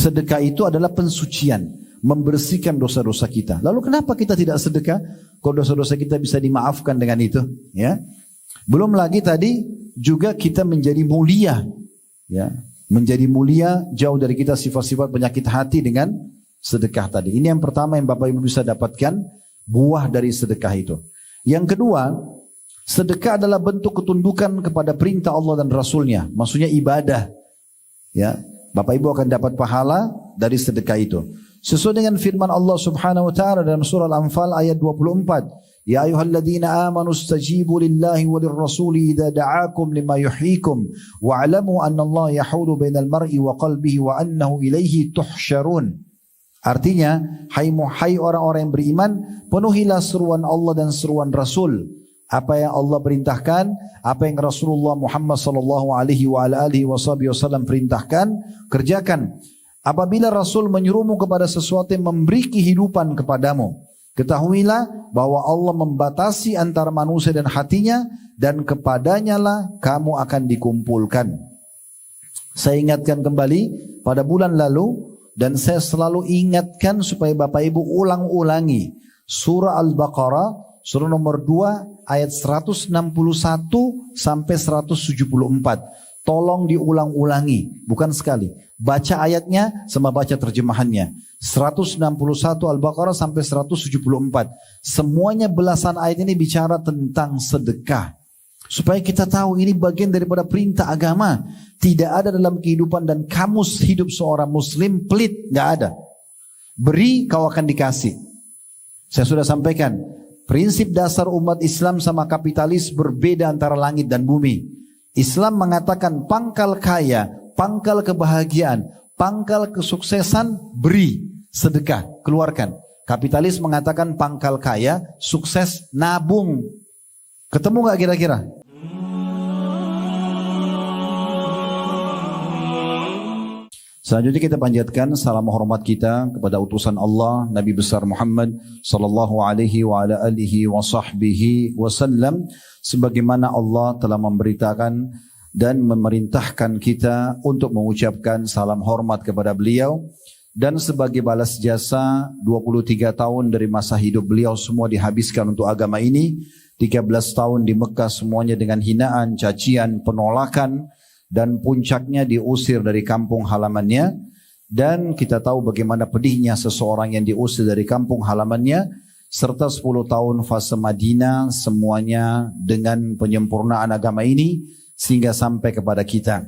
Sedekah itu adalah pensucian, membersihkan dosa-dosa kita. Lalu kenapa kita tidak sedekah? Kalau dosa-dosa kita bisa dimaafkan dengan itu, ya. Belum lagi tadi juga kita menjadi mulia, ya. Menjadi mulia jauh dari kita sifat-sifat penyakit hati dengan sedekah tadi. Ini yang pertama yang Bapak Ibu bisa dapatkan buah dari sedekah itu. Yang kedua, sedekah adalah bentuk ketundukan kepada perintah Allah dan Rasulnya. Maksudnya ibadah, ya. Bapak Ibu akan dapat pahala dari sedekah itu. Sesuai dengan firman Allah Subhanahu wa taala dalam surah Al-Anfal ayat 24, "Ya ayyuhalladzina amanu istajibu lillahi walir rasuli idza da'akum lima yuhyikum wa'lamu annallaha yahulu bainal mar'i wa qalbihi wa annahu ilaihi tuhsyarun." Artinya, hai orang-orang yang beriman, penuhilah seruan Allah dan seruan Rasul. Apa yang Allah perintahkan, apa yang Rasulullah Muhammad sallallahu alaihi wasallam perintahkan, kerjakan. Apabila Rasul menyuruhmu kepada sesuatu yang memberi kehidupan kepadamu, ketahuilah bahwa Allah membatasi antara manusia dan hatinya, dan kepadanya lah kamu akan dikumpulkan. Saya ingatkan kembali pada bulan lalu, dan saya selalu ingatkan supaya Bapak Ibu ulang-ulangi surah Al-Baqarah, surah nomor 2 ayat 161 sampai 174. Tolong diulang-ulangi, bukan sekali. Baca ayatnya sama baca terjemahannya. 161 Al-Baqarah sampai 174. Semuanya belasan ayat ini bicara tentang sedekah. Supaya kita tahu ini bagian daripada perintah agama. Tidak ada dalam kehidupan dan kamus hidup seorang muslim pelit, gak ada. Beri kau akan dikasih. Saya sudah sampaikan, prinsip dasar umat Islam sama kapitalis berbeda antara langit dan bumi. Islam mengatakan pangkal kaya, pangkal kebahagiaan, pangkal kesuksesan, beri, sedekah, keluarkan. Kapitalis mengatakan pangkal kaya, sukses, nabung. Ketemu gak kira-kira? Selanjutnya kita panjatkan salam hormat kita kepada utusan Allah Nabi besar Muhammad sallallahu alaihi wa ala alihi wa sahbihi wasallam, sebagaimana Allah telah memberitakan dan memerintahkan kita untuk mengucapkan salam hormat kepada beliau, dan sebagai balas jasa 23 tahun dari masa hidup beliau semua dihabiskan untuk agama ini. 13 tahun di Mekah semuanya dengan hinaan, cacian, penolakan, dan puncaknya diusir dari kampung halamannya. Dan kita tahu bagaimana pedihnya seseorang yang diusir dari kampung halamannya, serta 10 tahun fase Madinah, semuanya dengan penyempurnaan agama ini sehingga sampai kepada kita.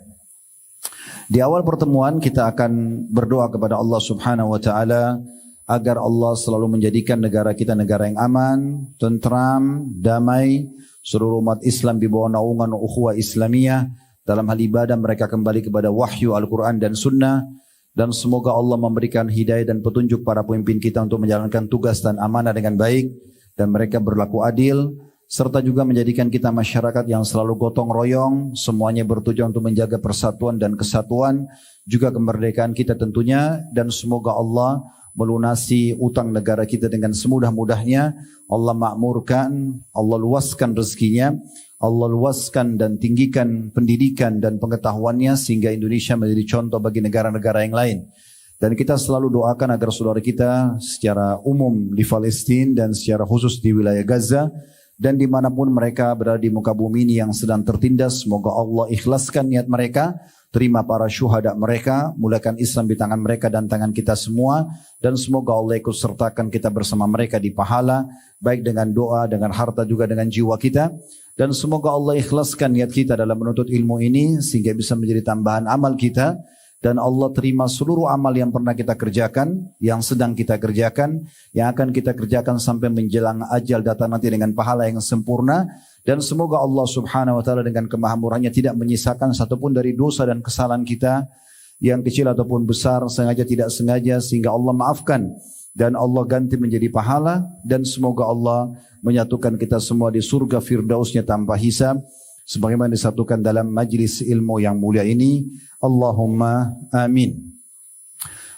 Di awal pertemuan kita akan berdoa kepada Allah Subhanahu wa taala agar Allah selalu menjadikan negara kita negara yang aman, tentram, damai, seluruh umat Islam di bawah naungan ukhuwah Islamiyah. Dalam hal ibadah mereka kembali kepada wahyu Al-Quran dan Sunnah. Dan semoga Allah memberikan hidayah dan petunjuk para pemimpin kita untuk menjalankan tugas dan amanah dengan baik. Dan mereka berlaku adil. Serta juga menjadikan kita masyarakat yang selalu gotong royong. Semuanya bertujuan untuk menjaga persatuan dan kesatuan. Juga kemerdekaan kita tentunya. Dan semoga Allah melunasi utang negara kita dengan semudah-mudahnya. Allah makmurkan, Allah luaskan rezekinya. Allah luaskan dan tinggikan pendidikan dan pengetahuannya sehingga Indonesia menjadi contoh bagi negara-negara yang lain. Dan kita selalu doakan agar saudara kita secara umum di Palestina dan secara khusus di wilayah Gaza dan dimanapun mereka berada di muka bumi ini yang sedang tertindas, semoga Allah ikhlaskan niat mereka, terima para syuhada mereka, mulakan Islam di tangan mereka dan tangan kita semua, dan semoga Allah ikut sertakan kita bersama mereka di pahala, baik dengan doa, dengan harta juga dengan jiwa kita. Dan semoga Allah ikhlaskan niat kita dalam menuntut ilmu ini sehingga bisa menjadi tambahan amal kita. Dan Allah terima seluruh amal yang pernah kita kerjakan, yang sedang kita kerjakan, yang akan kita kerjakan sampai menjelang ajal datang nanti dengan pahala yang sempurna. Dan semoga Allah Subhanahu wa taala dengan kemahamurahnya tidak menyisakan satupun dari dosa dan kesalahan kita yang kecil ataupun besar, sengaja tidak sengaja, sehingga Allah maafkan dan Allah ganti menjadi pahala. Dan semoga Allah menyatukan kita semua di surga firdausnya tanpa hisab, sebagaimana disatukan dalam majlis ilmu yang mulia ini. Allahumma amin.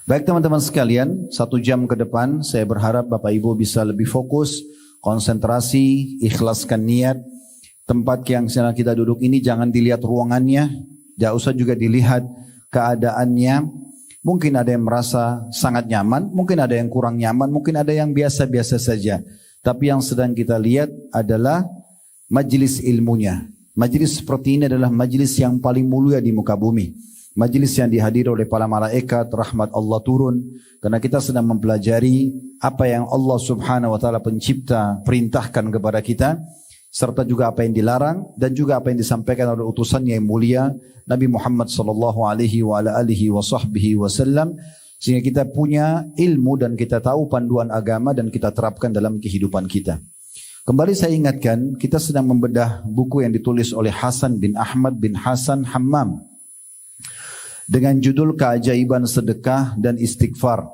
Baik teman-teman sekalian, 1 jam ke depan saya berharap Bapak Ibu bisa lebih fokus, konsentrasi, ikhlaskan niat. Tempat yang sedang kita duduk ini jangan dilihat ruangannya, tidak usah juga dilihat keadaannya. Mungkin ada yang merasa sangat nyaman, mungkin ada yang kurang nyaman, mungkin ada yang biasa-biasa saja. Tapi yang sedang kita lihat adalah majelis ilmunya. Majelis seperti ini adalah majelis yang paling mulia di muka bumi. Majelis yang dihadiri oleh para malaikat, rahmat Allah turun. Karena kita sedang mempelajari apa yang Allah subhanahu wa ta'ala pencipta perintahkan kepada kita. Serta juga apa yang dilarang dan juga apa yang disampaikan oleh utusannya yang mulia Nabi Muhammad sallallahu alaihi wa ala alihi wa sahbihi wasallam, sehingga kita punya ilmu dan kita tahu panduan agama dan kita terapkan dalam kehidupan kita. Kembali saya ingatkan, kita sedang membedah buku yang ditulis oleh Hasan bin Ahmad bin Hasan Hammam dengan judul Keajaiban Sedekah dan Istighfar.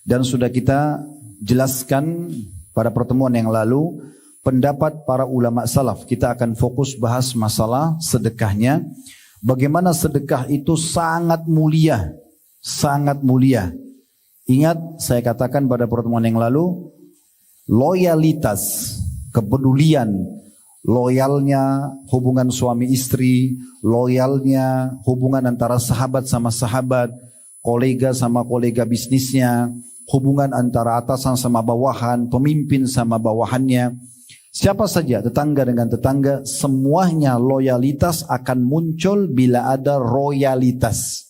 Dan sudah kita jelaskan pada pertemuan yang lalu pendapat para ulama salaf. Kita akan fokus bahas masalah sedekahnya. Bagaimana sedekah itu sangat mulia. Sangat mulia. Ingat saya katakan pada pertemuan yang lalu, loyalitas, kepedulian, loyalnya hubungan suami istri, loyalnya hubungan antara sahabat sama sahabat, kolega sama kolega bisnisnya, hubungan antara atasan sama bawahan, pemimpin sama bawahannya. Siapa saja, tetangga dengan tetangga, semuanya loyalitas akan muncul bila ada royalitas.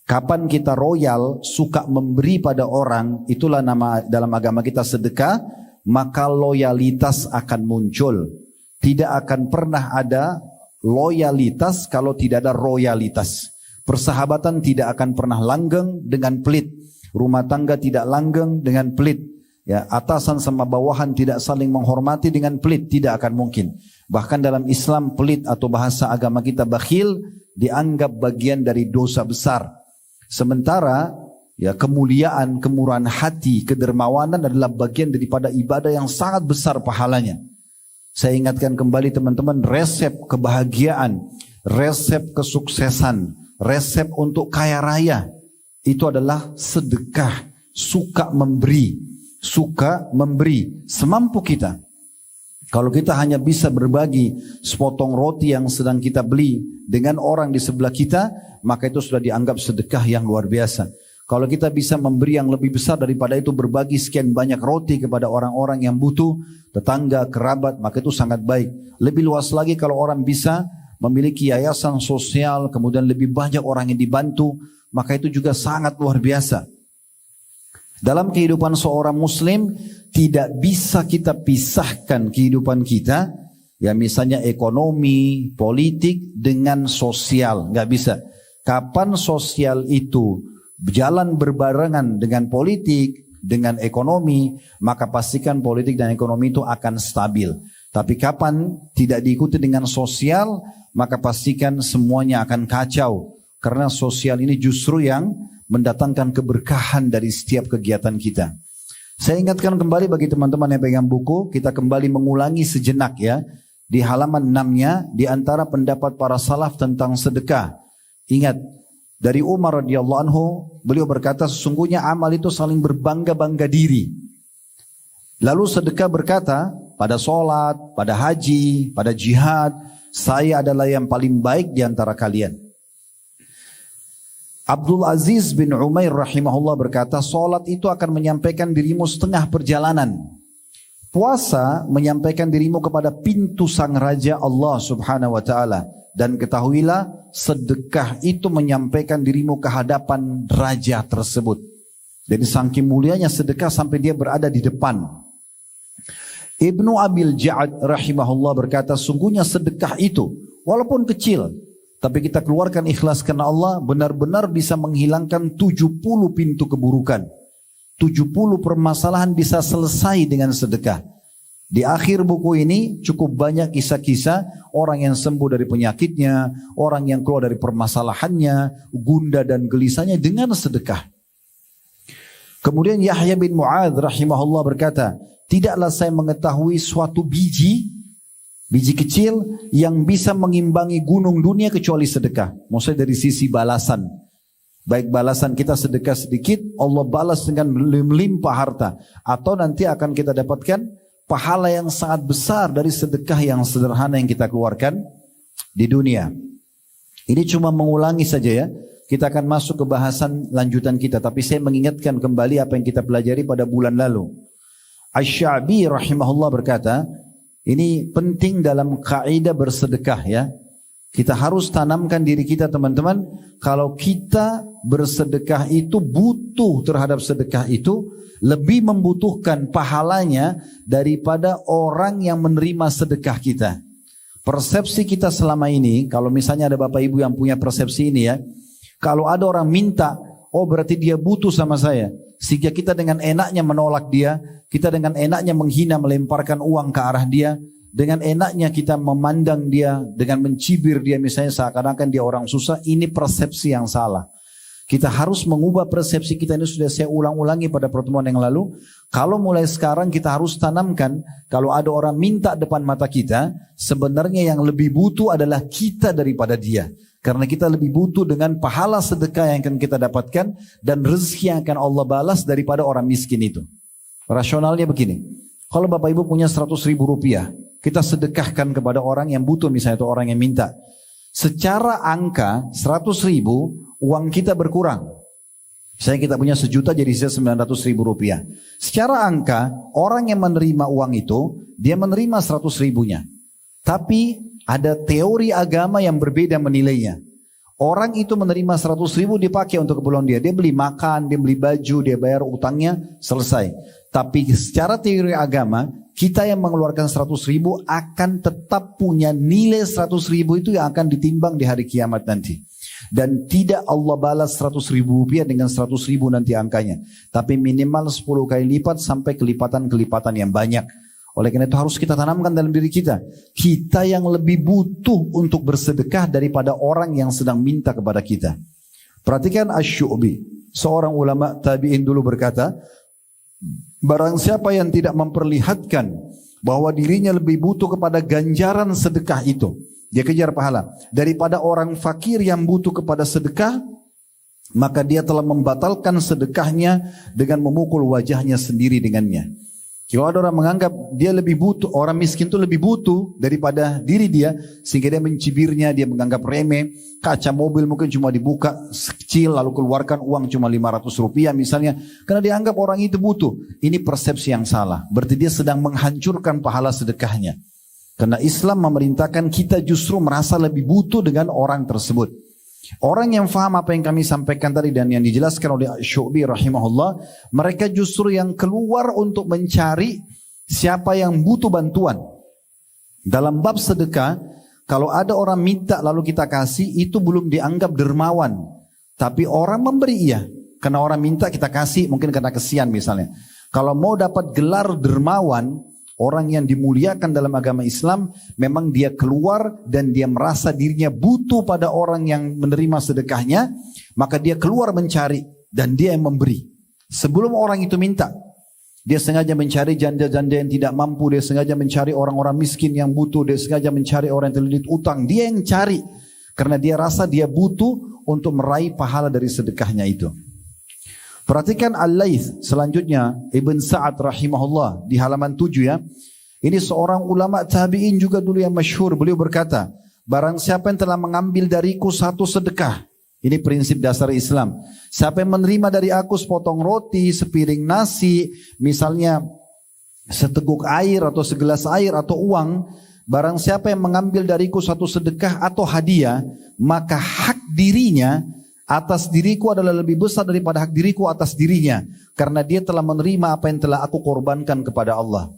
Kapan kita royal, suka memberi pada orang, itulah nama dalam agama kita sedekah, maka loyalitas akan muncul. Tidak akan pernah ada loyalitas kalau tidak ada royalitas. Persahabatan tidak akan pernah langgeng dengan pelit. Rumah tangga tidak langgeng dengan pelit. Ya, atasan sama bawahan tidak saling menghormati dengan pelit, tidak akan mungkin. Bahkan dalam Islam pelit atau bahasa agama kita bakhil dianggap bagian dari dosa besar. Sementara ya kemuliaan, kemurahan hati, kedermawanan adalah bagian daripada ibadah yang sangat besar pahalanya. Saya ingatkan kembali teman-teman, resep kebahagiaan, resep kesuksesan, resep untuk kaya raya itu adalah sedekah, suka memberi. Suka memberi semampu kita. Kalau kita hanya bisa berbagi sepotong roti yang sedang kita beli dengan orang di sebelah kita, maka itu sudah dianggap sedekah yang luar biasa. Kalau kita bisa memberi yang lebih besar daripada itu, berbagi sekian banyak roti kepada orang-orang yang butuh, tetangga, kerabat, maka itu sangat baik. Lebih luas lagi kalau orang bisa memiliki yayasan sosial, kemudian lebih banyak orang yang dibantu, maka itu juga sangat luar biasa. Dalam kehidupan seorang muslim tidak bisa kita pisahkan kehidupan kita, ya misalnya ekonomi, politik dengan sosial, nggak bisa. Kapan sosial itu berjalan berbarengan dengan politik, dengan ekonomi, maka pastikan politik dan ekonomi itu akan stabil. Tapi kapan tidak diikuti dengan sosial, maka pastikan semuanya akan kacau. Karena sosial ini justru yang mendatangkan keberkahan dari setiap kegiatan kita. Saya ingatkan kembali bagi teman-teman yang pegang buku, kita kembali mengulangi sejenak ya. Di halaman 6-nya, di antara pendapat para salaf tentang sedekah. Ingat, dari Umar radhiyallahu anhu, beliau berkata sesungguhnya amal itu saling berbangga-bangga diri. Lalu sedekah berkata, pada sholat, pada haji, pada jihad, saya adalah yang paling baik di antara kalian. Abdul Aziz bin Umair rahimahullah berkata, solat itu akan menyampaikan dirimu setengah perjalanan. Puasa menyampaikan dirimu kepada pintu sang raja Allah subhanahu wa ta'ala. Dan ketahuilah, sedekah itu menyampaikan dirimu ke hadapan raja tersebut. Jadi saking mulianya sedekah sampai dia berada di depan. Ibnu Abil Ja'ad rahimahullah berkata, sungguhnya sedekah itu, walaupun kecil, tapi kita keluarkan ikhlas karena Allah, benar-benar bisa menghilangkan 70 pintu keburukan. 70 permasalahan bisa selesai dengan sedekah. Di akhir buku ini cukup banyak kisah-kisah orang yang sembuh dari penyakitnya, orang yang keluar dari permasalahannya, gundah dan gelisahnya dengan sedekah. Kemudian Yahya bin Mu'adz rahimahullah berkata, tidaklah saya mengetahui suatu biji kecil yang bisa mengimbangi gunung dunia kecuali sedekah. Maksudnya dari sisi balasan. Baik balasan kita sedekah sedikit, Allah balas dengan melimpah harta. Atau nanti akan kita dapatkan pahala yang sangat besar dari sedekah yang sederhana yang kita keluarkan di dunia. Ini cuma mengulangi saja ya. kita akan masuk ke bahasan lanjutan kita. Tapi saya mengingatkan kembali apa yang kita pelajari pada bulan lalu. Asy-Sya'bi rahimahullah berkata, ini penting dalam kaidah bersedekah ya. Kita harus tanamkan diri kita teman-teman, kalau kita bersedekah itu butuh terhadap sedekah itu, lebih membutuhkan pahalanya daripada orang yang menerima sedekah kita. Persepsi kita selama ini, kalau misalnya ada bapak ibu yang punya persepsi ini ya, kalau ada orang minta, oh berarti dia butuh sama saya. Sehingga kita dengan enaknya menolak dia, kita dengan enaknya menghina, melemparkan uang ke arah dia, dengan enaknya kita memandang dia, dengan mencibir dia misalnya seakan-akan dia orang susah. Ini persepsi yang salah. Kita harus mengubah persepsi kita. Ini sudah saya ulang-ulangi pada pertemuan yang lalu. Kalau mulai sekarang kita harus tanamkan, kalau ada orang minta depan mata kita, sebenarnya yang lebih butuh adalah kita daripada dia. Karena kita lebih butuh dengan pahala sedekah yang akan kita dapatkan dan rezeki yang akan Allah balas daripada orang miskin itu. Rasionalnya begini, kalau bapak ibu punya 100.000 rupiah, kita sedekahkan kepada orang yang butuh misalnya, atau orang yang minta. Secara angka 100.000 uang kita berkurang. Misalnya kita punya 1 juta jadi sisa 900.000 rupiah. Secara angka orang yang menerima uang itu dia menerima 100.000-nya. Tapi ada teori agama yang berbeda menilainya. Orang itu menerima 100.000 dipakai untuk keperluan dia. Dia beli makan, dia beli baju, dia bayar utangnya, selesai. Tapi secara teori agama, kita yang mengeluarkan 100.000 akan tetap punya nilai 100.000 itu yang akan ditimbang di hari kiamat nanti. Dan tidak Allah balas 100.000 rupiah dengan 100.000 nanti angkanya. Tapi minimal 10 kali lipat sampai kelipatan-kelipatan yang banyak. Oleh karena itu harus kita tanamkan dalam diri kita. Kita yang lebih butuh untuk bersedekah daripada orang yang sedang minta kepada kita. Perhatikan Asy-Syu'bi. Seorang ulama tabi'in dulu berkata, barang siapa yang tidak memperlihatkan bahwa dirinya lebih butuh kepada ganjaran sedekah itu, dia kejar pahala, daripada orang fakir yang butuh kepada sedekah, maka dia telah membatalkan sedekahnya dengan memukul wajahnya sendiri dengannya. Kalau ada orang menganggap dia lebih butuh, orang miskin itu lebih butuh daripada diri dia, sehingga dia mencibirnya, dia menganggap remeh, kaca mobil mungkin cuma dibuka kecil lalu keluarkan uang cuma 500 rupiah misalnya, karena dianggap orang itu butuh. Ini persepsi yang salah, berarti dia sedang menghancurkan pahala sedekahnya. Karena Islam memerintahkan kita justru merasa lebih butuh dengan orang tersebut. Orang yang faham apa yang kami sampaikan tadi dan yang dijelaskan oleh Syu'bi rahimahullah, mereka justru yang keluar untuk mencari siapa yang butuh bantuan. Dalam bab sedekah, kalau ada orang minta lalu kita kasih, itu belum dianggap dermawan. Tapi orang memberi iya. Karena orang minta kita kasih, mungkin karena kesian misalnya. Kalau mau dapat gelar dermawan, orang yang dimuliakan dalam agama Islam, memang dia keluar dan dia merasa dirinya butuh pada orang yang menerima sedekahnya, maka dia keluar mencari dan dia yang memberi. Sebelum orang itu minta, dia sengaja mencari janda-janda yang tidak mampu, dia sengaja mencari orang-orang miskin yang butuh, dia sengaja mencari orang yang terlilit utang, dia yang cari. Karena dia rasa dia butuh untuk meraih pahala dari sedekahnya itu. Perhatikan Al-Laits selanjutnya, Ibn Sa'ad rahimahullah di halaman 7 ya. Ini seorang ulama tabi'in juga dulu yang masyhur. Beliau berkata, barang siapa yang telah mengambil dariku satu sedekah. Ini prinsip dasar Islam. Siapa yang menerima dari aku sepotong roti, sepiring nasi, misalnya seteguk air atau segelas air atau uang. Barang siapa yang mengambil dariku satu sedekah atau hadiah, maka hak dirinya atas diriku adalah lebih besar daripada hak diriku atas dirinya. Karena dia telah menerima apa yang telah aku korbankan kepada Allah.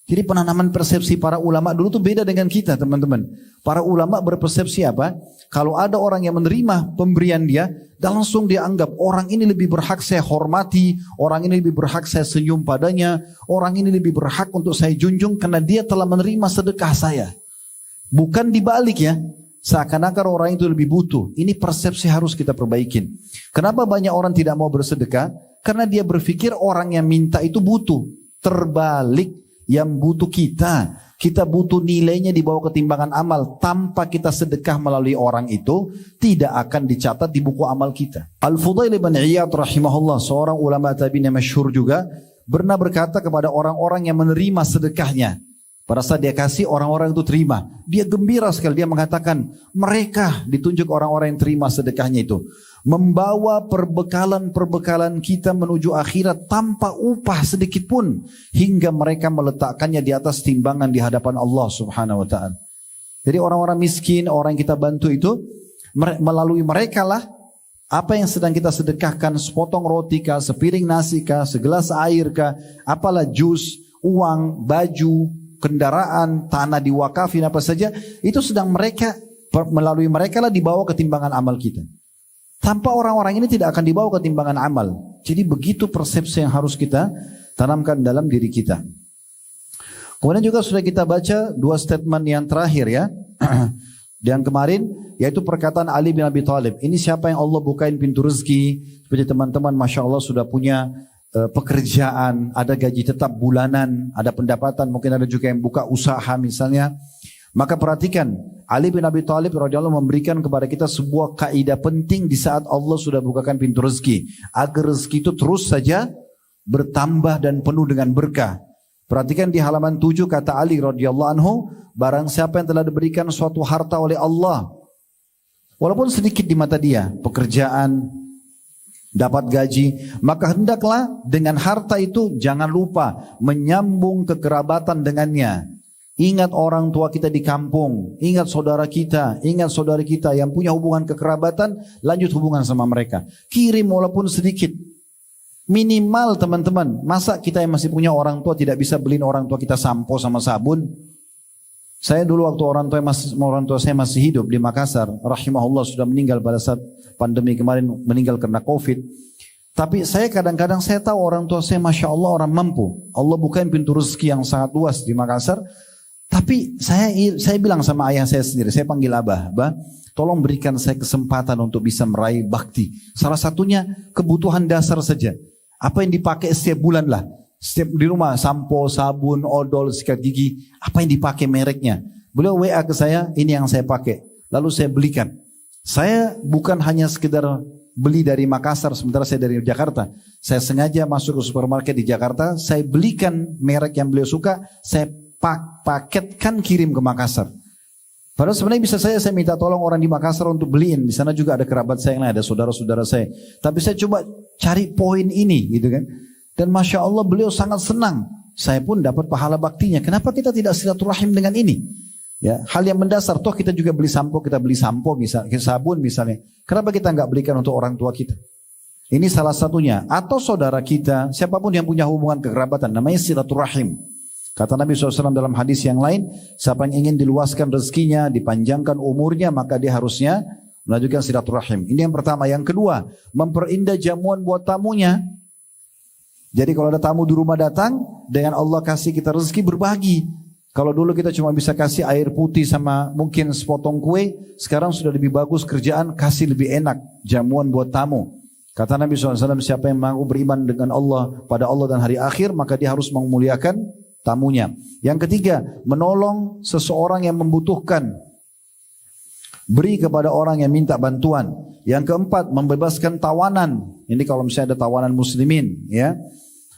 Jadi penanaman persepsi para ulama dulu tuh beda dengan kita teman-teman. Para ulama berpersepsi apa? Kalau ada orang yang menerima pemberian dia, dan langsung dia anggap orang ini lebih berhak saya hormati, orang ini lebih berhak saya senyum padanya, orang ini lebih berhak untuk saya junjung karena dia telah menerima sedekah saya. Bukan dibalik ya. Seakan-akan orang itu lebih butuh. Ini persepsi harus kita perbaikin. Kenapa banyak orang tidak mau bersedekah? Karena dia berpikir orang yang minta itu butuh. Terbalik, yang butuh kita. Kita butuh nilainya di bawah ketimbangan amal. Tanpa kita sedekah melalui orang itu, tidak akan dicatat di buku amal kita. Al-Fudail bin Iyad rahimahullah, seorang ulama tabi'in yang masyhur juga, pernah berkata kepada orang-orang yang menerima sedekahnya. Pada saat dia kasih, orang-orang itu terima. Dia gembira sekali. Dia mengatakan, mereka ditunjuk orang-orang yang terima sedekahnya itu. membawa perbekalan-perbekalan kita menuju akhirat tanpa upah sedikit pun, hingga mereka meletakkannya di atas timbangan di hadapan Allah Subhanahu wa taala. Jadi orang-orang miskin, orang yang kita bantu itu, melalui mereka lah apa yang sedang kita sedekahkan, sepotong roti kah, sepiring nasi kah, segelas air kah, apalah jus, uang, baju, kendaraan, tanah diwakafin apa saja, itu sedang mereka, melalui mereka lah dibawa ke timbangan amal kita. Tanpa orang-orang ini tidak akan dibawa ke timbangan amal. Jadi begitu persepsi yang harus kita tanamkan dalam diri kita. Kemudian juga sudah kita baca dua statement yang terakhir ya. Yang kemarin yaitu perkataan Ali bin Abi Thalib. Ini siapa yang Allah bukain pintu rezeki. Seperti teman-teman Masya Allah sudah punya pekerjaan, ada gaji tetap bulanan, ada pendapatan, mungkin ada juga yang buka usaha misalnya. Maka perhatikan, Ali bin Abi Thalib radhiyallahu memberikan kepada kita sebuah kaidah penting di saat Allah sudah bukakan pintu rezeki, agar rezeki itu terus saja bertambah dan penuh dengan berkah. Perhatikan di halaman 7 kata Ali radhiyallahu anhu, barang siapa yang telah diberikan suatu harta oleh Allah, walaupun sedikit di mata dia, pekerjaan, dapat gaji, maka hendaklah dengan harta itu jangan lupa menyambung kekerabatan dengannya. Ingat orang tua kita di kampung, ingat saudara kita, ingat saudari kita yang punya hubungan kekerabatan, lanjut hubungan sama mereka. Kirim walaupun sedikit. Minimal teman-teman, masa kita yang masih punya orang tua tidak bisa beliin orang tua kita sampo sama sabun? Saya dulu waktu orang tua saya masih hidup di Makassar, rahimahullah sudah meninggal pada saat pandemi kemarin, meninggal karena Covid. Tapi saya kadang-kadang saya tahu orang tua saya Masya Allah orang mampu. Allah bukain pintu rezeki yang sangat luas di Makassar. Tapi saya bilang sama ayah saya sendiri, saya panggil abah, tolong berikan saya kesempatan untuk bisa meraih bakti. Salah satunya kebutuhan dasar saja. Apa yang dipakai setiap bulan lah. Setiap di rumah, sampo, sabun, odol, sikat gigi. Apa yang dipakai mereknya. Beliau WA ke saya, ini yang saya pakai. Lalu saya belikan. Saya bukan hanya sekedar beli dari Makassar, sementara saya dari Jakarta. Saya sengaja masuk ke supermarket di Jakarta, saya belikan merek yang beliau suka, saya paketkan kirim ke Makassar. Padahal sebenarnya bisa saya minta tolong orang di Makassar untuk beliin. Di sana juga ada kerabat saya yang lain, ada saudara-saudara saya. Tapi saya coba cari poin ini gitu kan. Dan Masya Allah beliau sangat senang. Saya pun dapat pahala baktinya. Kenapa kita tidak silaturahim dengan ini? Ya, hal yang mendasar. Toh kita juga beli sampo misalnya, sabun misalnya. Kenapa kita nggak belikan untuk orang tua kita? Ini salah satunya. Atau saudara kita, siapapun yang punya hubungan kekerabatan, namanya silaturahim. Kata Nabi SAW dalam hadis yang lain, siapa yang ingin diluaskan rezekinya, dipanjangkan umurnya, maka dia harusnya melanjutkan silaturahim. Ini yang pertama. Yang kedua, memperindah jamuan buat tamunya. Jadi kalau ada tamu di rumah datang, dengan Allah kasih kita rezeki berbagi. Kalau dulu kita cuma bisa kasih air putih sama mungkin sepotong kue, sekarang sudah lebih bagus kerjaan, kasih lebih enak jamuan buat tamu. Kata Nabi SAW, siapa yang mau beriman dengan Allah, pada Allah dan hari akhir, maka dia harus memuliakan tamunya. Yang ketiga, menolong seseorang yang membutuhkan. Beri kepada orang yang minta bantuan. Yang keempat, membebaskan tawanan. Ini kalau misalnya ada tawanan muslimin, ya.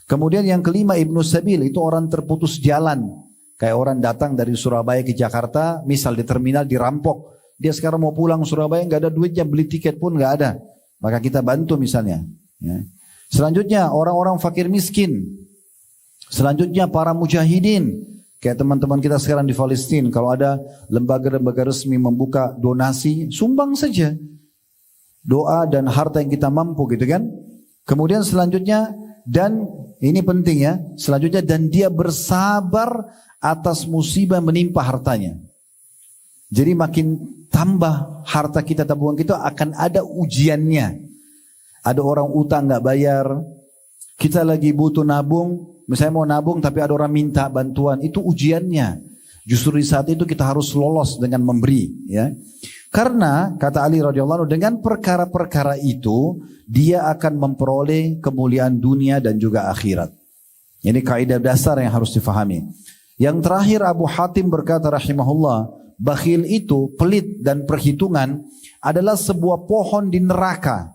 Kemudian yang kelima, Ibnu Sabil, itu orang terputus jalan. Kayak orang datang dari Surabaya ke Jakarta, misal di terminal dirampok. Dia sekarang mau pulang Surabaya, nggak ada duitnya, beli tiket pun nggak ada. Maka kita bantu misalnya. Ya. Selanjutnya, orang-orang fakir miskin. Selanjutnya para mujahidin, kayak teman-teman kita sekarang di Palestina, kalau ada lembaga-lembaga resmi membuka donasi, sumbang saja. Doa dan harta yang kita mampu gitu kan. Kemudian selanjutnya, dan ini penting ya, selanjutnya dan dia bersabar atas musibah menimpa hartanya. Jadi makin tambah harta kita, tabungan kita akan ada ujiannya. Ada orang utang gak bayar, kita lagi butuh nabung, misalnya mau nabung tapi ada orang minta bantuan, itu ujiannya. Justru di saat itu kita harus lolos dengan memberi, ya. Karena kata Ali radhiyallahu anhu, dengan perkara-perkara itu dia akan memperoleh kemuliaan dunia dan juga akhirat. Ini kaidah dasar yang harus difahami. Yang terakhir Abu Hatim berkata rahimahullah, bakhil itu, pelit dan perhitungan adalah sebuah pohon di neraka.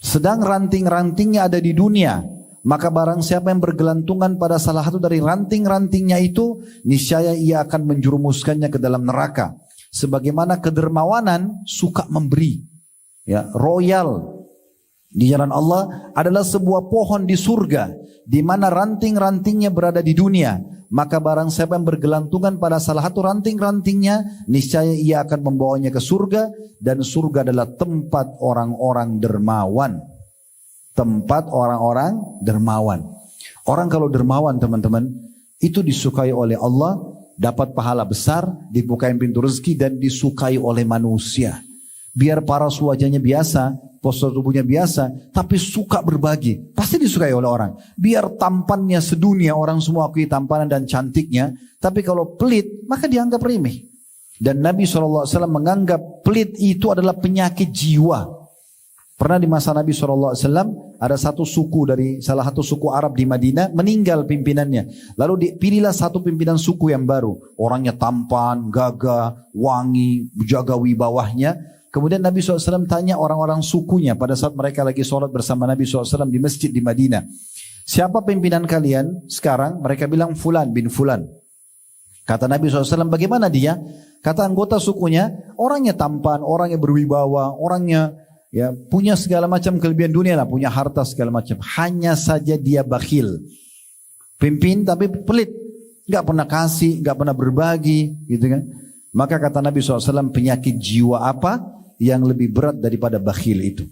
Sedang ranting-rantingnya ada di dunia. Maka barang siapa yang bergelantungan pada salah satu dari ranting-rantingnya itu, niscaya ia akan menjerumuskannya ke dalam neraka. Sebagaimana kedermawanan suka memberi. ya, royal di jalan Allah adalah sebuah pohon di surga di mana ranting-rantingnya berada di dunia. Maka barang siapa yang bergelantungan pada salah satu ranting-rantingnya, niscaya ia akan membawanya ke surga, dan surga adalah tempat orang-orang dermawan. Tempat orang-orang dermawan. Orang kalau dermawan teman-teman, itu disukai oleh Allah, dapat pahala besar, dibukain pintu rezeki dan disukai oleh manusia. Biar paras wajahnya biasa, postur tubuhnya biasa, tapi suka berbagi, pasti disukai oleh orang. Biar tampannya sedunia, orang semua akui tampanan dan cantiknya, tapi kalau pelit, maka dianggap remeh. Dan Nabi SAW menganggap pelit itu adalah penyakit jiwa. Pernah di masa Nabi SAW ada satu suku dari salah satu suku Arab di Madinah, meninggal pimpinannya. Lalu dipilihlah satu pimpinan suku yang baru. Orangnya tampan, gagah, wangi, jaga wibawahnya. Kemudian Nabi SAW tanya orang-orang sukunya pada saat mereka lagi sholat bersama Nabi SAW di masjid di Madinah. Siapa pimpinan kalian sekarang? Mereka bilang Fulan bin Fulan. Kata Nabi SAW, bagaimana dia? Kata anggota sukunya, orangnya tampan, orangnya berwibawa, orangnya ya punya segala macam kelebihan dunia lah, punya harta segala macam. Hanya saja dia bakhil. Pimpin tapi pelit. Gak pernah kasih, gak pernah berbagi gitu kan. Maka kata Nabi SAW, penyakit jiwa apa yang lebih berat daripada bakhil itu?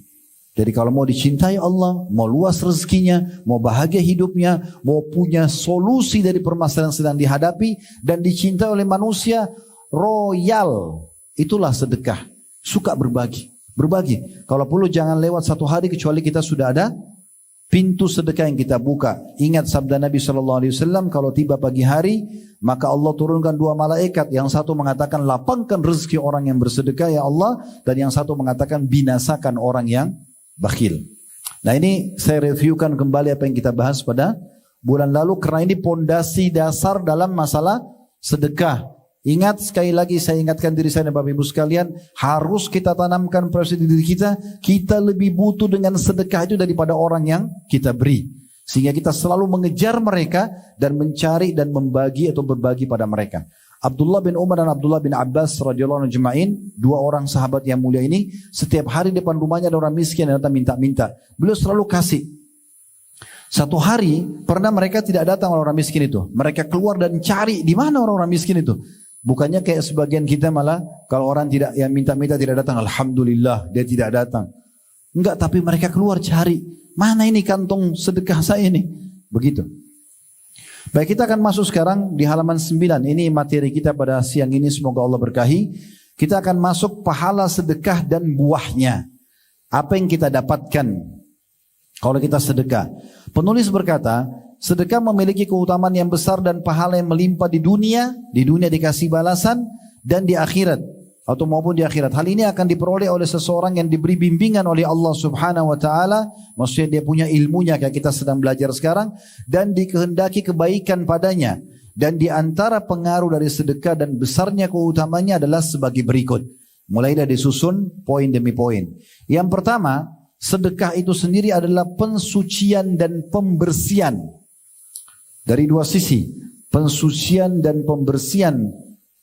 Jadi kalau mau dicintai Allah, mau luas rezekinya, mau bahagia hidupnya, mau punya solusi dari permasalahan yang sedang dihadapi, dan dicintai oleh manusia, royal, itulah sedekah. Suka berbagi. Berbagi. Kalau perlu jangan lewat satu hari kecuali kita sudah ada pintu sedekah yang kita buka. Ingat sabda Nabi SAW, kalau tiba pagi hari, maka Allah turunkan dua malaikat. Yang satu mengatakan lapangkan rezeki orang yang bersedekah ya Allah, dan yang satu mengatakan binasakan orang yang bakhil. Nah ini saya reviewkan kembali apa yang kita bahas pada bulan lalu, karena ini pondasi dasar dalam masalah sedekah. Ingat, sekali lagi saya ingatkan diri saya dan Bapak Ibu sekalian, harus kita tanamkan prinsip di diri kita, kita lebih butuh dengan sedekah itu daripada orang yang kita beri. Sehingga kita selalu mengejar mereka dan mencari dan membagi atau berbagi pada mereka. Abdullah bin Umar dan Abdullah bin Abbas radhiyallahu anhu ajma'in, dua orang sahabat yang mulia ini, setiap hari depan rumahnya ada orang miskin yang datang minta-minta. Beliau selalu kasih. Satu hari pernah mereka tidak datang orang miskin itu. Mereka keluar dan cari di mana orang-orang miskin itu. Bukannya kayak sebagian kita malah kalau orang tidak yang minta-minta tidak datang, alhamdulillah dia tidak datang. Enggak, tapi mereka keluar cari, mana ini kantong sedekah saya ini? Begitu. Baik, kita akan masuk sekarang di halaman 9. Ini materi kita pada siang ini, semoga Allah berkahi. Kita akan masuk pahala sedekah dan buahnya. Apa yang kita dapatkan kalau kita sedekah? Penulis berkata, sedekah memiliki keutamaan yang besar dan pahala yang melimpah di dunia dikasih balasan, dan di akhirat atau maupun di akhirat. Hal ini akan diperoleh oleh seseorang yang diberi bimbingan oleh Allah Subhanahu wa taala, maksudnya dia punya ilmunya kayak kita sedang belajar sekarang, dan dikehendaki kebaikan padanya. Dan di antara pengaruh dari sedekah dan besarnya keutamanya adalah sebagai berikut. Mulai dari disusun poin demi poin. Yang pertama, sedekah itu sendiri adalah pensucian dan pembersihan. Dari dua sisi, pensucian dan pembersihan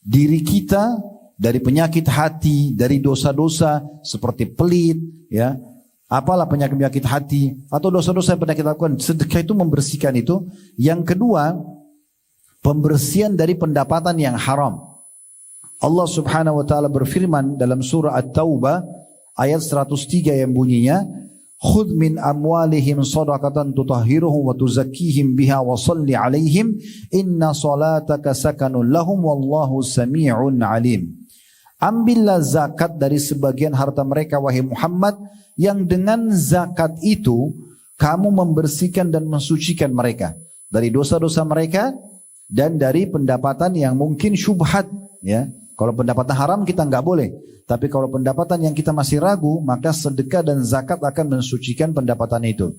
diri kita dari penyakit hati, dari dosa-dosa seperti pelit, ya, apalah penyakit-penyakit hati atau dosa-dosa yang pernah kita lakukan. Sedekah itu membersihkan itu. Yang kedua, pembersihan dari pendapatan yang haram. Allah Subhanahu wa taala berfirman dalam surah At-Taubah ayat 103 yang bunyinya, khudh min amwalihim shadaqatan tutahhiruhum wa tuzakkihim biha wa shalli alaihim inna salataka sakanun lahum wallahu sami'un alim. Ambillah zakat dari sebagian harta mereka wahai Muhammad, yang dengan zakat itu kamu membersihkan dan mensucikan mereka dari dosa-dosa mereka dan dari pendapatan yang mungkin syubhat, ya. Kalau pendapatan haram kita nggak boleh. Tapi kalau pendapatan yang kita masih ragu, maka sedekah dan zakat akan mensucikan pendapatan itu.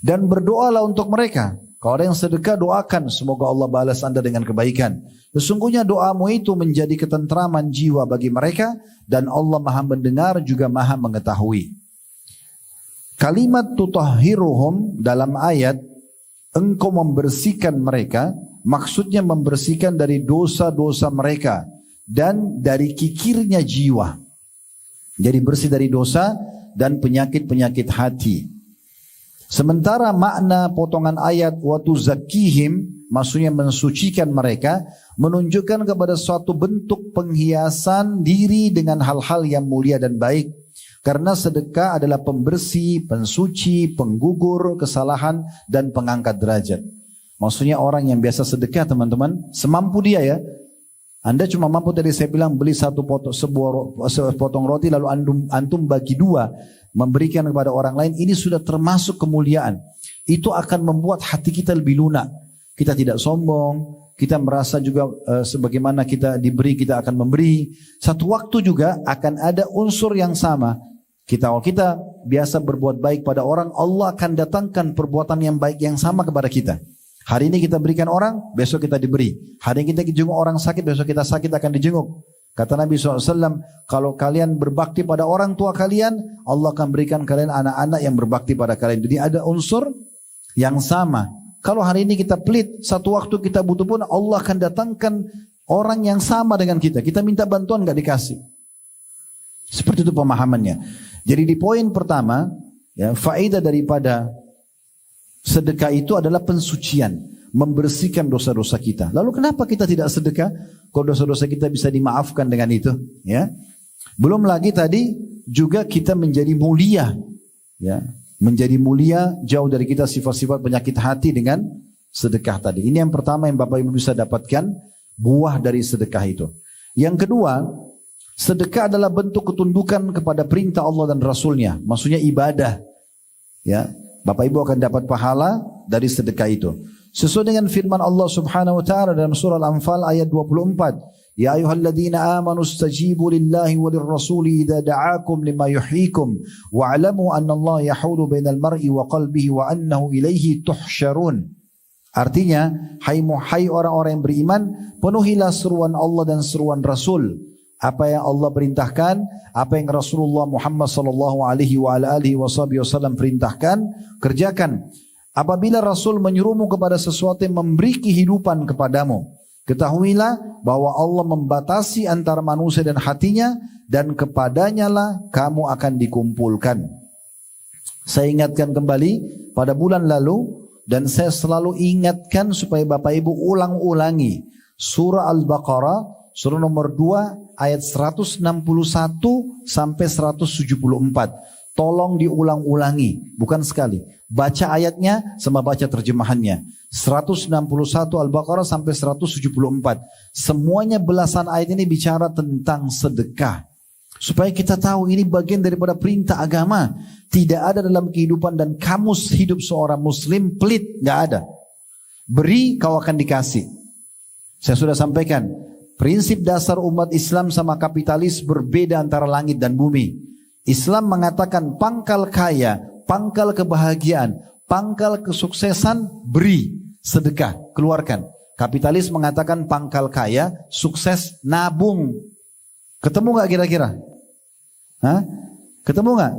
Dan berdoalah untuk mereka. Kalau ada yang sedekah, doakan semoga Allah balas Anda dengan kebaikan. Sesungguhnya doamu itu menjadi ketentraman jiwa bagi mereka, dan Allah Maha mendengar juga Maha mengetahui. Kalimat tutahhiruhum dalam ayat engkau membersihkan mereka, maksudnya membersihkan dari dosa-dosa mereka dan dari kikirnya jiwa. Jadi bersih dari dosa dan penyakit-penyakit hati. Sementara makna potongan ayat wa tuzakkihim, maksudnya mensucikan mereka, menunjukkan kepada suatu bentuk penghiasan diri dengan hal-hal yang mulia dan baik. Karena sedekah adalah pembersih, pensuci, penggugur kesalahan dan pengangkat derajat. Maksudnya orang yang biasa sedekah teman-teman, semampu dia ya. Anda cuma mampu tadi saya bilang beli sebuah potong roti lalu antum bagi dua, memberikan kepada orang lain, ini sudah termasuk kemuliaan. Itu akan membuat hati kita lebih lunak. Kita tidak sombong, kita merasa juga sebagaimana kita diberi kita akan memberi. Satu waktu juga akan ada unsur yang sama. Kalau kita biasa berbuat baik pada orang, Allah akan datangkan perbuatan yang baik yang sama kepada kita. Hari ini kita berikan orang, besok kita diberi. Hari ini kita jenguk orang sakit, besok kita sakit akan dijenguk. Kata Nabi SAW, kalau kalian berbakti pada orang tua kalian, Allah akan berikan kalian anak-anak yang berbakti pada kalian. Jadi ada unsur yang sama. Kalau hari ini kita pelit, satu waktu kita butuh pun Allah akan datangkan orang yang sama dengan kita. Kita minta bantuan gak dikasih. Seperti itu pemahamannya. Jadi di poin pertama, ya, faedah daripada sedekah itu adalah pensucian, membersihkan dosa-dosa kita. Lalu kenapa kita tidak sedekah? Kalau dosa-dosa kita bisa dimaafkan dengan itu, ya. Belum lagi tadi juga kita menjadi mulia, ya. Menjadi mulia jauh dari kita sifat-sifat penyakit hati dengan sedekah tadi. Ini yang pertama yang Bapak Ibu bisa dapatkan buah dari sedekah itu. Yang kedua, sedekah adalah bentuk ketundukan kepada perintah Allah dan Rasulnya. Maksudnya ibadah, ya. Bapak Ibu akan dapat pahala dari sedekah itu. Sesuai dengan firman Allah Subhanahu wa taala dalam surah Al-Anfal ayat 24, "Ya ayyuhalladzina amanu istajibu lillahi walir rasuli idza da'akum lima yuhyikum wa'lamu anna Allah yahulu bainal mar'i wa qalbihi wa annahu ilaihi tuhsyarun." Artinya, hai orang-orang yang beriman, penuhilah seruan Allah dan seruan Rasul. Apa yang Allah perintahkan, apa yang Rasulullah Muhammad sallallahu alaihi wasallam perintahkan, kerjakan. Apabila Rasul menyuruhmu kepada sesuatu yang memberi kehidupan kepadamu, ketahuilah bahwa Allah membatasi antara manusia dan hatinya, dan kepadanya lah kamu akan dikumpulkan. Saya ingatkan kembali pada bulan lalu, dan saya selalu ingatkan supaya Bapak Ibu ulang-ulangi surah Al-Baqarah, surah nomor 2 ayat 161 sampai 174. Tolong diulang-ulangi, bukan sekali. Baca ayatnya sama baca terjemahannya. 161 Al-Baqarah sampai 174. Semuanya belasan ayat ini bicara tentang sedekah. Supaya kita tahu ini bagian daripada perintah agama. Tidak ada dalam kehidupan dan kamus hidup seorang muslim pelit, gak ada. Beri kau akan dikasih. Saya sudah sampaikan, prinsip dasar umat Islam sama kapitalis berbeda antara langit dan bumi. Islam mengatakan pangkal kaya, pangkal kebahagiaan, pangkal kesuksesan, beri, sedekah, keluarkan. Kapitalis mengatakan pangkal kaya, sukses, nabung. Ketemu gak kira-kira? Hah? Ketemu gak?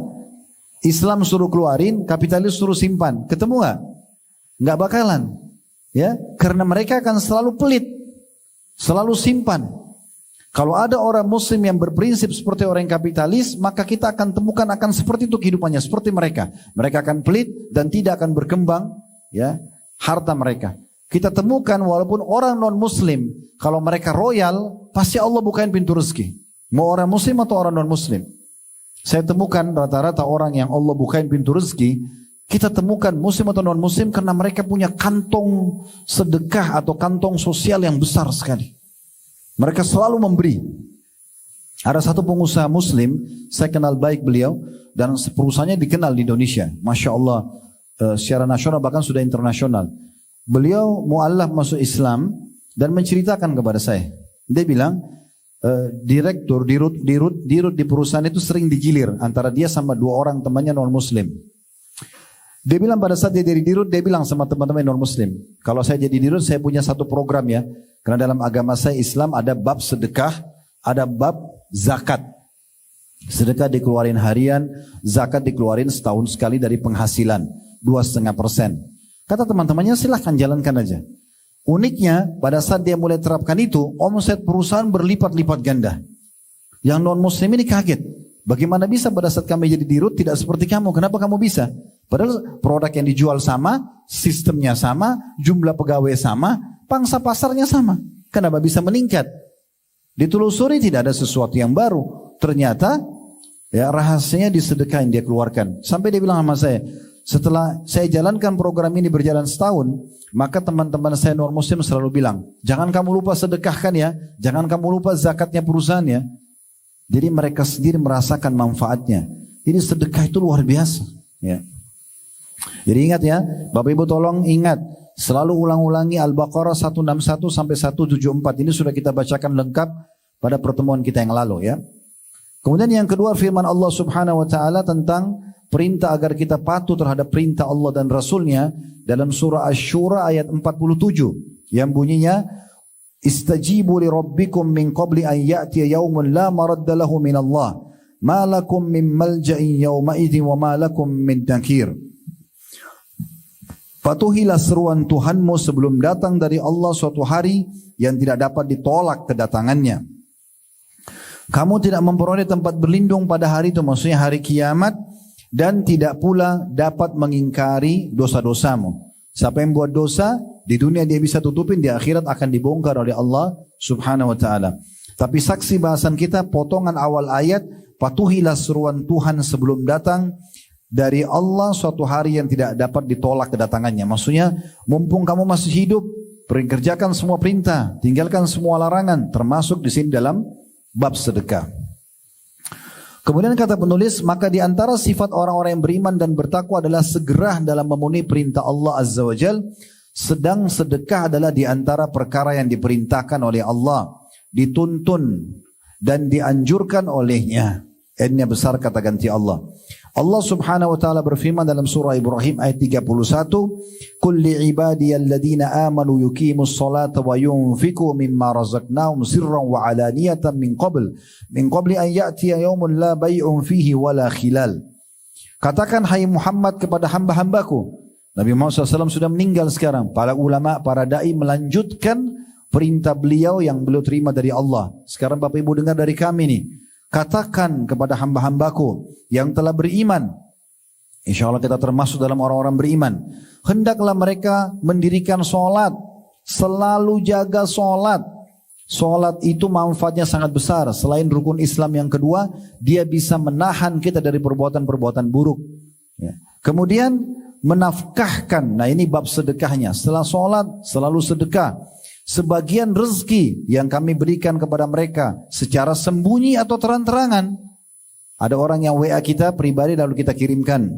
Islam suruh keluarin, kapitalis suruh simpan. Ketemu gak? Gak bakalan. Ya, karena mereka akan selalu pelit. Selalu simpan. Kalau ada orang muslim yang berprinsip seperti orang kapitalis, maka kita akan temukan akan seperti itu kehidupannya, seperti mereka. Mereka akan pelit dan tidak akan berkembang, ya, harta mereka. Kita temukan walaupun orang non muslim, kalau mereka royal, pasti Allah bukain pintu rezeki. Mau orang muslim atau orang non muslim. Saya temukan rata-rata orang yang Allah bukain pintu rezeki, kita temukan muslim atau non muslim karena mereka punya kantong sedekah atau kantong sosial yang besar sekali. Mereka selalu memberi. Ada satu pengusaha muslim, saya kenal baik beliau, dan perusahaannya dikenal di Indonesia. Masya Allah, secara nasional bahkan sudah internasional. Beliau mu'allaf masuk Islam dan menceritakan kepada saya. Dia bilang, direktur dirut di perusahaan itu sering digilir antara dia sama dua orang temannya non muslim. Dia bilang pada saat dia jadi dirut, dia bilang sama teman-teman non muslim, kalau saya jadi dirut saya punya satu program ya, karena dalam agama saya Islam ada bab sedekah, ada bab zakat. Sedekah dikeluarin harian, zakat dikeluarin setahun sekali dari penghasilan 2,5%. Kata teman-temannya silahkan jalankan aja. Uniknya pada saat dia mulai terapkan itu, omset perusahaan berlipat-lipat ganda. Yang non muslim ini kaget. Bagaimana bisa pada saat kami jadi dirut tidak seperti kamu? Kenapa kamu bisa? Padahal produk yang dijual sama, sistemnya sama, jumlah pegawai sama, pangsa pasarnya sama. Kenapa bisa meningkat? Ditelusuri tidak ada sesuatu yang baru. Ternyata ya rahasianya di sedekah yang dia keluarkan. Sampai dia bilang sama saya, setelah saya jalankan program ini berjalan setahun, maka teman-teman saya non muslim selalu bilang, jangan kamu lupa sedekahkan ya, jangan kamu lupa zakatnya perusahaan ya. Jadi mereka sendiri merasakan manfaatnya. Jadi sedekah itu luar biasa. Ya. Jadi ingat ya, Bapak Ibu tolong ingat, selalu ulang-ulangi Al-Baqarah 161 sampai 174. Ini sudah kita bacakan lengkap pada pertemuan kita yang lalu ya. Kemudian yang kedua firman Allah Subhanahu wa taala tentang perintah agar kita patuh terhadap perintah Allah dan Rasulnya dalam surah Asy-Syura ayat 47 yang bunyinya Istajibu li rabbikum min qabli an ya'tiya yaumun la maradda lahu min Allah ma lakum min malja'in yawma idzin wa ma lakum min nakir. Patuhilah seruan Tuhanmu sebelum datang dari Allah suatu hari yang tidak dapat ditolak kedatangannya. Kamu tidak memperoleh tempat berlindung pada hari itu, maksudnya hari kiamat, dan tidak pula dapat mengingkari dosa-dosamu. Siapa yang buat dosa, di dunia dia bisa tutupin, di akhirat akan dibongkar oleh Allah Subhanahu wa taala. Tapi saksi bahasan kita potongan awal ayat, patuhilah seruan Tuhan sebelum datang dari Allah suatu hari yang tidak dapat ditolak kedatangannya. Maksudnya, mumpung kamu masih hidup, kerjakan semua perintah, tinggalkan semua larangan, termasuk di sini dalam bab sedekah. Kemudian kata penulis, maka di antara sifat orang-orang yang beriman dan bertakwa adalah segera dalam memenuhi perintah Allah Azza wa Jal. Sedang sedekah adalah di antara perkara yang diperintahkan oleh Allah, dituntun dan dianjurkan olehnya. N-nya besar kata ganti Allah. Allah Subhanahu wa taala berfirman dalam surah Ibrahim ayat 31, "Qul li ibadiyalladzina amanu yuqimus salata wa yunfiqu mimma razaqnahum sirran wa alaniyatan min qabli an ya'tiya yaumun la bay'un fihi wala khilal." Katakan hai Muhammad kepada hamba-hambaku. Nabi Muhammad SAW sudah meninggal sekarang. Para ulama, para dai melanjutkan perintah beliau yang beliau terima dari Allah. Sekarang Bapak Ibu dengar dari kami nih. Katakan kepada hamba-hambaku yang telah beriman, insya Allah kita termasuk dalam orang-orang beriman, hendaklah mereka mendirikan sholat, selalu jaga sholat. Sholat itu manfaatnya sangat besar. Selain rukun Islam yang kedua, dia bisa menahan kita dari perbuatan-perbuatan buruk ya. Kemudian menafkahkan, nah ini bab sedekahnya. Setelah sholat selalu sedekah. Sebagian rezeki yang kami berikan kepada mereka secara sembunyi atau terang-terangan. Ada orang yang WA kita pribadi lalu kita kirimkan.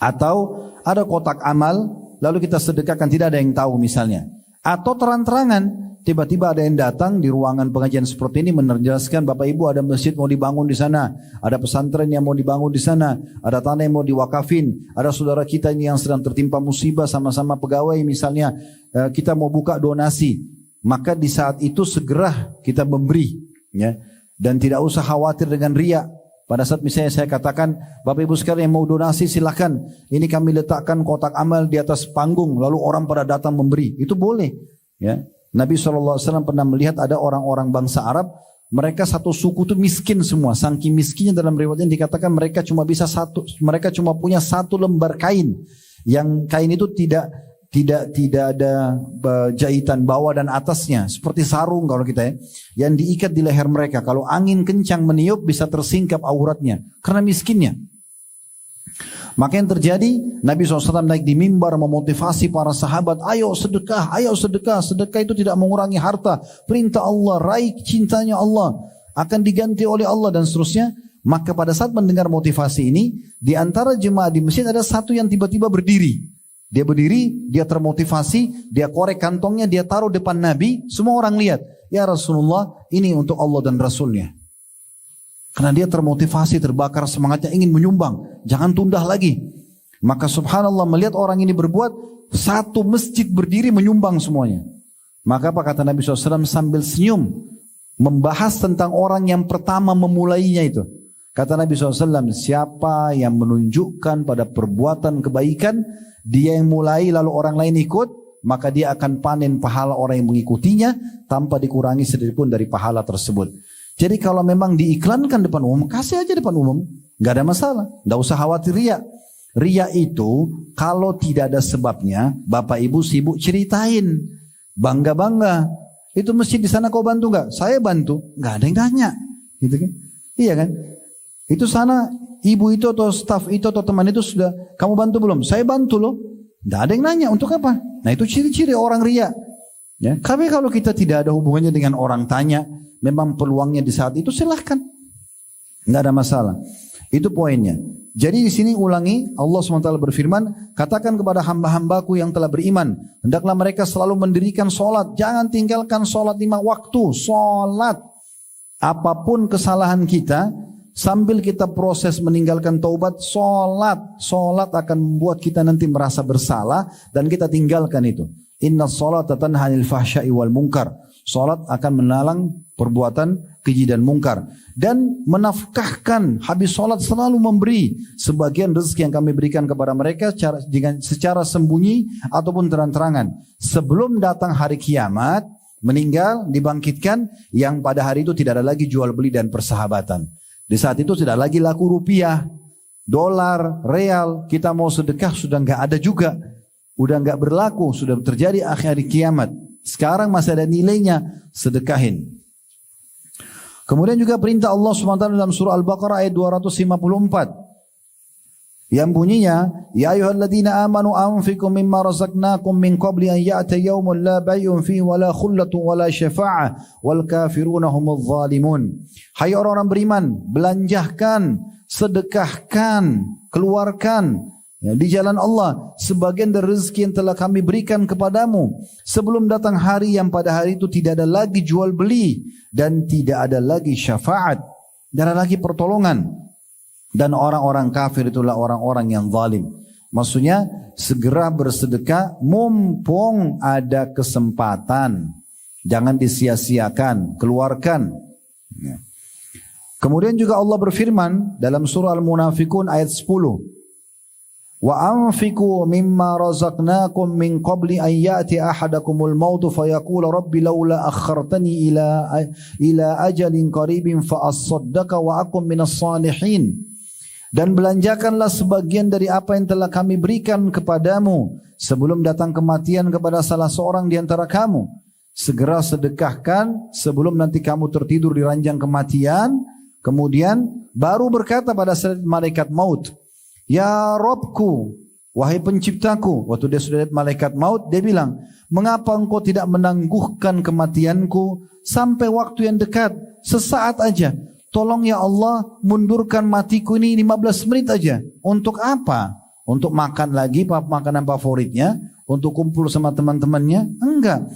Atau ada kotak amal lalu kita sedekahkan, tidak ada yang tahu misalnya. Atau terang-terangan, tiba-tiba ada yang datang di ruangan pengajian seperti ini menjelaskan, Bapak Ibu ada masjid mau dibangun di sana, ada pesantren yang mau dibangun di sana, ada tanah yang mau diwakafin, ada saudara kita ini yang sedang tertimpa musibah sama-sama pegawai misalnya, kita mau buka donasi. Maka di saat itu segera kita memberi ya, dan tidak usah khawatir dengan riya. Pada saat misalnya saya katakan, Bapak Ibu sekalian yang mau donasi silakan, ini kami letakkan kotak amal di atas panggung, lalu orang pada datang memberi, itu boleh ya. Nabi SAW pernah melihat ada orang-orang bangsa Arab, mereka satu suku itu miskin semua, saking miskinnya dalam riwayatnya dikatakan mereka cuma punya satu lembar kain, yang kain itu tidak ada jahitan bawah dan atasnya, seperti sarung kalau kita ya, yang diikat di leher mereka. Kalau angin kencang meniup bisa tersingkap auratnya karena miskinnya. Maka yang terjadi, Nabi SAW naik di mimbar memotivasi para sahabat, ayo sedekah, sedekah itu tidak mengurangi harta, perintah Allah, raih cintanya Allah, akan diganti oleh Allah dan seterusnya. Maka pada saat mendengar motivasi ini, di antara jemaah di masjid ada satu yang tiba-tiba berdiri. Dia berdiri, dia termotivasi, dia korek kantongnya, dia taruh depan Nabi, semua orang lihat. Ya Rasulullah, ini untuk Allah dan Rasulnya. Karena dia termotivasi, terbakar semangatnya ingin menyumbang. Jangan tunda lagi. Maka subhanallah melihat orang ini berbuat, satu masjid berdiri menyumbang semuanya. Maka apa kata Nabi SAW sambil senyum, membahas tentang orang yang pertama memulainya itu. Kata Nabi SAW, siapa yang menunjukkan pada perbuatan kebaikan, dia yang mulai lalu orang lain ikut, maka dia akan panen pahala orang yang mengikutinya tanpa dikurangi sedikit pun dari pahala tersebut. Jadi kalau memang diiklankan depan umum, kasih aja depan umum. Nggak ada masalah. Nggak usah khawatir riya. Riya itu kalau tidak ada sebabnya, Bapak Ibu sibuk ceritain. Bangga-bangga. Itu masjid di sana kau bantu nggak? Saya bantu. Nggak ada yang nanya. Gitu kan? Iya kan? Itu sana ibu itu atau staf itu atau teman itu sudah, kamu bantu belum? Saya bantu loh. Nggak ada yang nanya. Untuk apa? Nah itu ciri-ciri orang riya. Ya. Tapi kalau kita tidak ada hubungannya dengan orang tanya, memang peluangnya di saat itu silahkan. Nggak ada masalah. Itu poinnya. Jadi di sini ulangi, Allah SWT berfirman, katakan kepada hamba-hambaku yang telah beriman, hendaklah mereka selalu mendirikan sholat. Jangan tinggalkan sholat 5 waktu. Sholat. Apapun kesalahan kita, sambil kita proses meninggalkan taubat, sholat. Sholat akan membuat kita nanti merasa bersalah dan kita tinggalkan itu. Inna sholata tanha 'anil fahsya'i wal munkar. Sholat akan menalang perbuatan keji dan mungkar. Dan menafkahkan, habis sholat selalu memberi sebagian rezeki yang kami berikan kepada mereka secara sembunyi ataupun terang-terangan. Sebelum datang hari kiamat, meninggal, dibangkitkan, yang pada hari itu tidak ada lagi jual beli dan persahabatan. Di saat itu tidak lagi laku rupiah, dolar, real, kita mau sedekah sudah nggak ada juga. Udah nggak berlaku, sudah terjadi akhir kiamat. Sekarang masih ada nilainya, sedekahin. Kemudian juga perintah Allah SWT dalam surah Al-Baqarah ayat 254. Yang bunyinya, Ya ayyuhalladzina amanu anfiqu mimma razaqnakum min qabli an ya'ta yawmun la bay'un fihi wa la khullatun wa la syafa'ah wal kafiruna humudz zalimun. Hai orang-orang beriman, belanjahkan, sedekahkan, keluarkan di jalan Allah sebagian dari rezeki yang telah kami berikan kepadamu sebelum datang hari yang pada hari itu tidak ada lagi jual beli dan tidak ada lagi syafaat, tidak ada lagi pertolongan, dan orang-orang kafir itulah orang-orang yang zalim. Maksudnya segera bersedekah mumpung ada kesempatan, jangan disia-siakan, keluarkan. Kemudian juga Allah berfirman dalam surah Al-Munafikun ayat 10, Wa anfiqu mimma razaqnakum min qabli an ya'ti ahadakumul maut fayaqula rabbi laula akhartani ila ajalin qaribin fa asaddaqa wa akum minas salihin. Dan belanjakanlah sebagian dari apa yang telah kami berikan kepadamu sebelum datang kematian kepada salah seorang di antara kamu. Segera sedekahkan sebelum nanti kamu tertidur di ranjang kematian. Kemudian baru berkata pada malaikat maut, Ya Robku, wahai penciptaku. Waktu dia sudah lihat malaikat maut, dia bilang, mengapa engkau tidak menangguhkan kematianku sampai waktu yang dekat, sesaat aja. Tolong ya Allah, mundurkan matiku ini 15 menit aja. Untuk apa? Untuk makan lagi makanan favoritnya? Untuk kumpul sama teman-temannya? Enggak.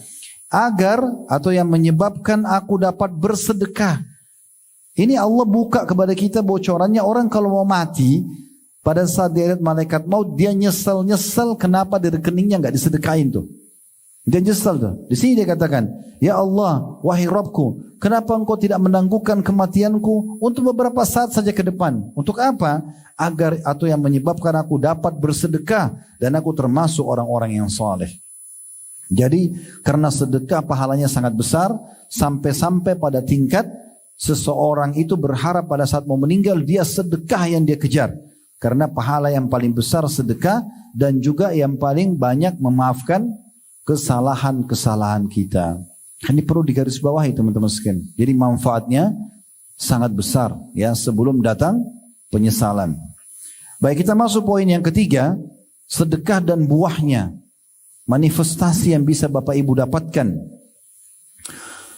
Agar, atau yang menyebabkan aku dapat bersedekah. Ini Allah buka kepada kita bocorannya. Orang kalau mau mati, pada saat dia lihat malaikat maut, dia nyesel kenapa di rekeningnya nggak disedekahin tuh. Dia nyesel tuh. Di sini dia katakan, Ya Allah, wahai Rabbku, kenapa engkau tidak menangguhkan kematianku untuk beberapa saat saja ke depan? Untuk apa? Agar atau yang menyebabkan aku dapat bersedekah dan aku termasuk orang-orang yang saleh. Jadi karena sedekah pahalanya sangat besar, sampai-sampai pada tingkat seseorang itu berharap pada saat mau meninggal dia sedekah yang dia kejar. Karena pahala yang paling besar sedekah dan juga yang paling banyak memaafkan kesalahan-kesalahan kita. Ini perlu digarisbawahi teman-teman sekalian. Jadi manfaatnya sangat besar ya sebelum datang penyesalan. Baik, kita masuk poin yang ketiga, sedekah dan buahnya. Manifestasi yang bisa Bapak Ibu dapatkan.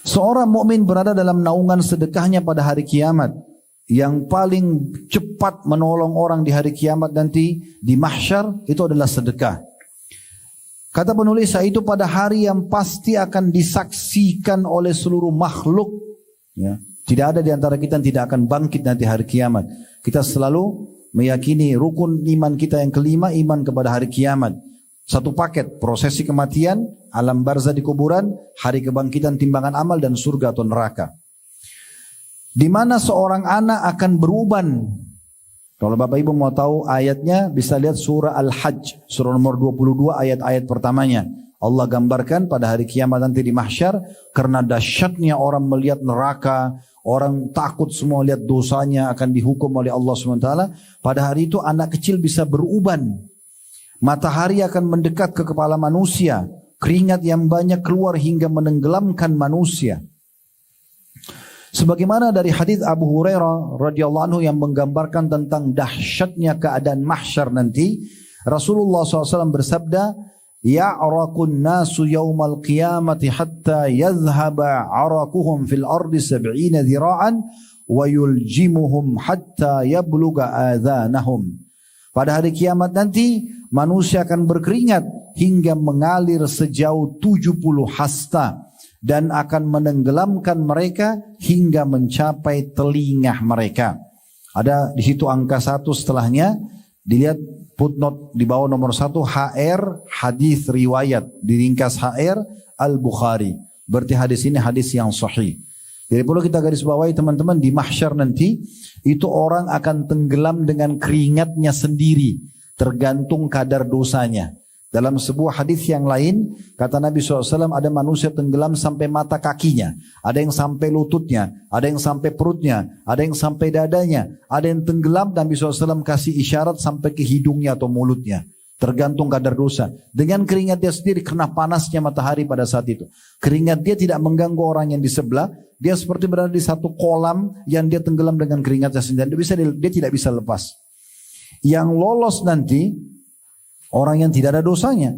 Seorang mukmin berada dalam naungan sedekahnya pada hari kiamat. Yang paling cepat menolong orang di hari kiamat nanti di mahsyar itu adalah sedekah. Kata penulis, itu pada hari yang pasti akan disaksikan oleh seluruh makhluk. Ya. Tidak ada di antara kita yang tidak akan bangkit nanti hari kiamat. Kita selalu meyakini rukun iman kita yang kelima, iman kepada hari kiamat. Satu paket, prosesi kematian, alam barzah di kuburan, hari kebangkitan timbangan amal, dan surga atau neraka. Di mana seorang anak akan beruban. Kalau Bapak Ibu mau tahu ayatnya, bisa lihat surah Al-Hajj, surah nomor 22 ayat-ayat pertamanya. Allah gambarkan pada hari kiamat nanti di mahsyar, karena dahsyatnya orang melihat neraka, orang takut semua lihat dosanya akan dihukum oleh Allah SWT. Pada hari itu anak kecil bisa beruban. Matahari akan mendekat ke kepala manusia. Keringat yang banyak keluar hingga menenggelamkan manusia. Sebagaimana dari hadis Abu Hurairah radhiyallahu anhu yang menggambarkan tentang dahsyatnya keadaan mahsyar nanti, Rasulullah SAW bersabda, ya'raqun nasu yawmal qiyamati hatta yadhhaba 'araquhum fil ardi 70 dhira'an wa yuljimuhum hatta yabluga adhanahum. Pada hari kiamat nanti manusia akan berkeringat hingga mengalir sejauh 70 hasta dan akan menenggelamkan mereka hingga mencapai telinga mereka. Ada di situ angka 1 setelahnya, dilihat footnote di bawah nomor 1 HR hadis riwayat, diringkas HR Al-Bukhari. Berarti hadis ini hadis yang sahih. Jadi perlu kita garis bawahi teman-teman, di mahsyar nanti itu orang akan tenggelam dengan keringatnya sendiri, tergantung kadar dosanya. Dalam sebuah hadis yang lain, kata Nabi SAW, ada manusia tenggelam sampai mata kakinya, ada yang sampai lututnya, ada yang sampai perutnya, ada yang sampai dadanya, ada yang tenggelam, Nabi SAW kasih isyarat sampai ke hidungnya atau mulutnya. Tergantung kadar dosa. Dengan keringat dia sendiri, karena panasnya matahari pada saat itu. Keringat dia tidak mengganggu orang yang di sebelah, dia seperti berada di satu kolam yang dia tenggelam dengan keringatnya sendiri. Dia tidak bisa lepas. Yang lolos nanti, orang yang tidak ada dosanya.